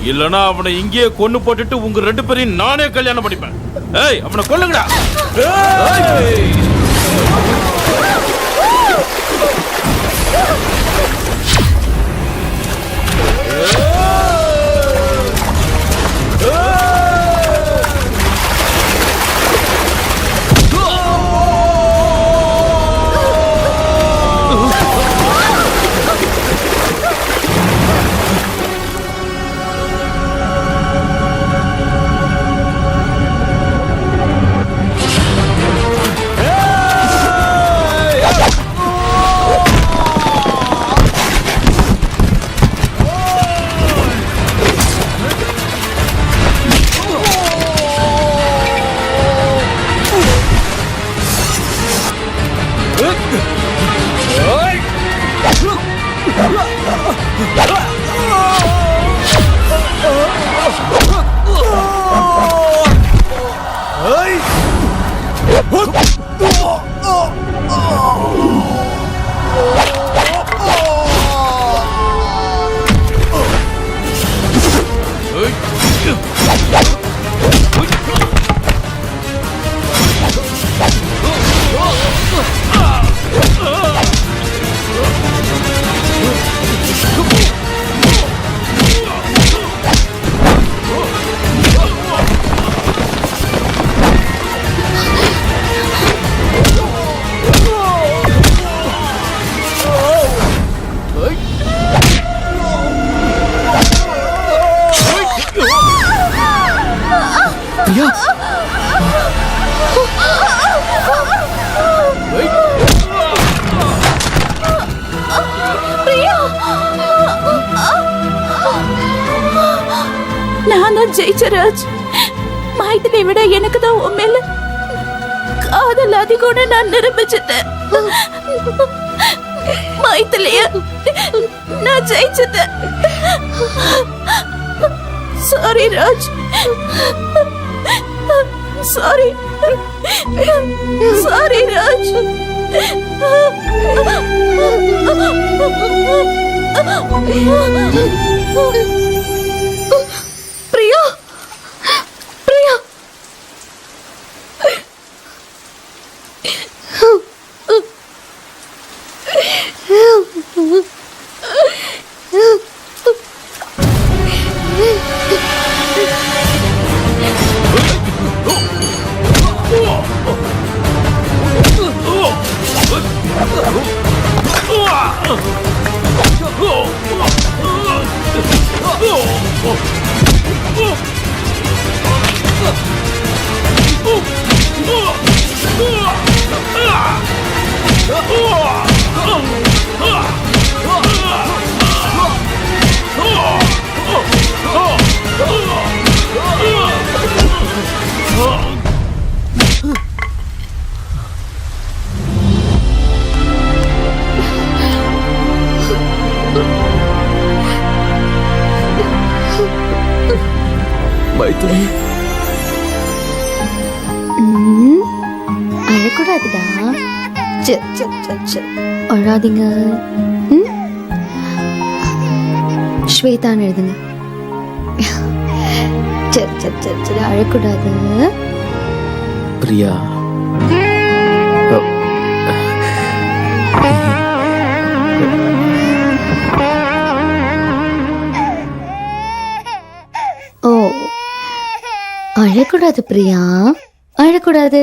இல்லனா அவனை இங்கேயே கொன்னு போட்டுட்டு உங்க 2 பேரையும் நானே கல்யாணம் பண்ணிப்பேன். ஏய், அவனை கொல்லுங்கடா. நான் தான் ஜெயிச்சராஜ். மைதிலி விட எனக்கு தான் உன் மேல காதல் அதிகம்னு நான் நிரூபிச்சிட்டேன். மைதிலிய நான் ஜெயிச்சிட்டேன். Sorry Raj, sorry sorry Raj. Priya, Priya, Mythili, அழக்கூடாதுடா. அழாதீங்க. ஸ்வேதான்னு எழுதுங்க. சரி சரி சரி சரி அழக்கூடாது. பிரியா ஓ அழக்கூடாது பிரியா, அழக்கூடாது.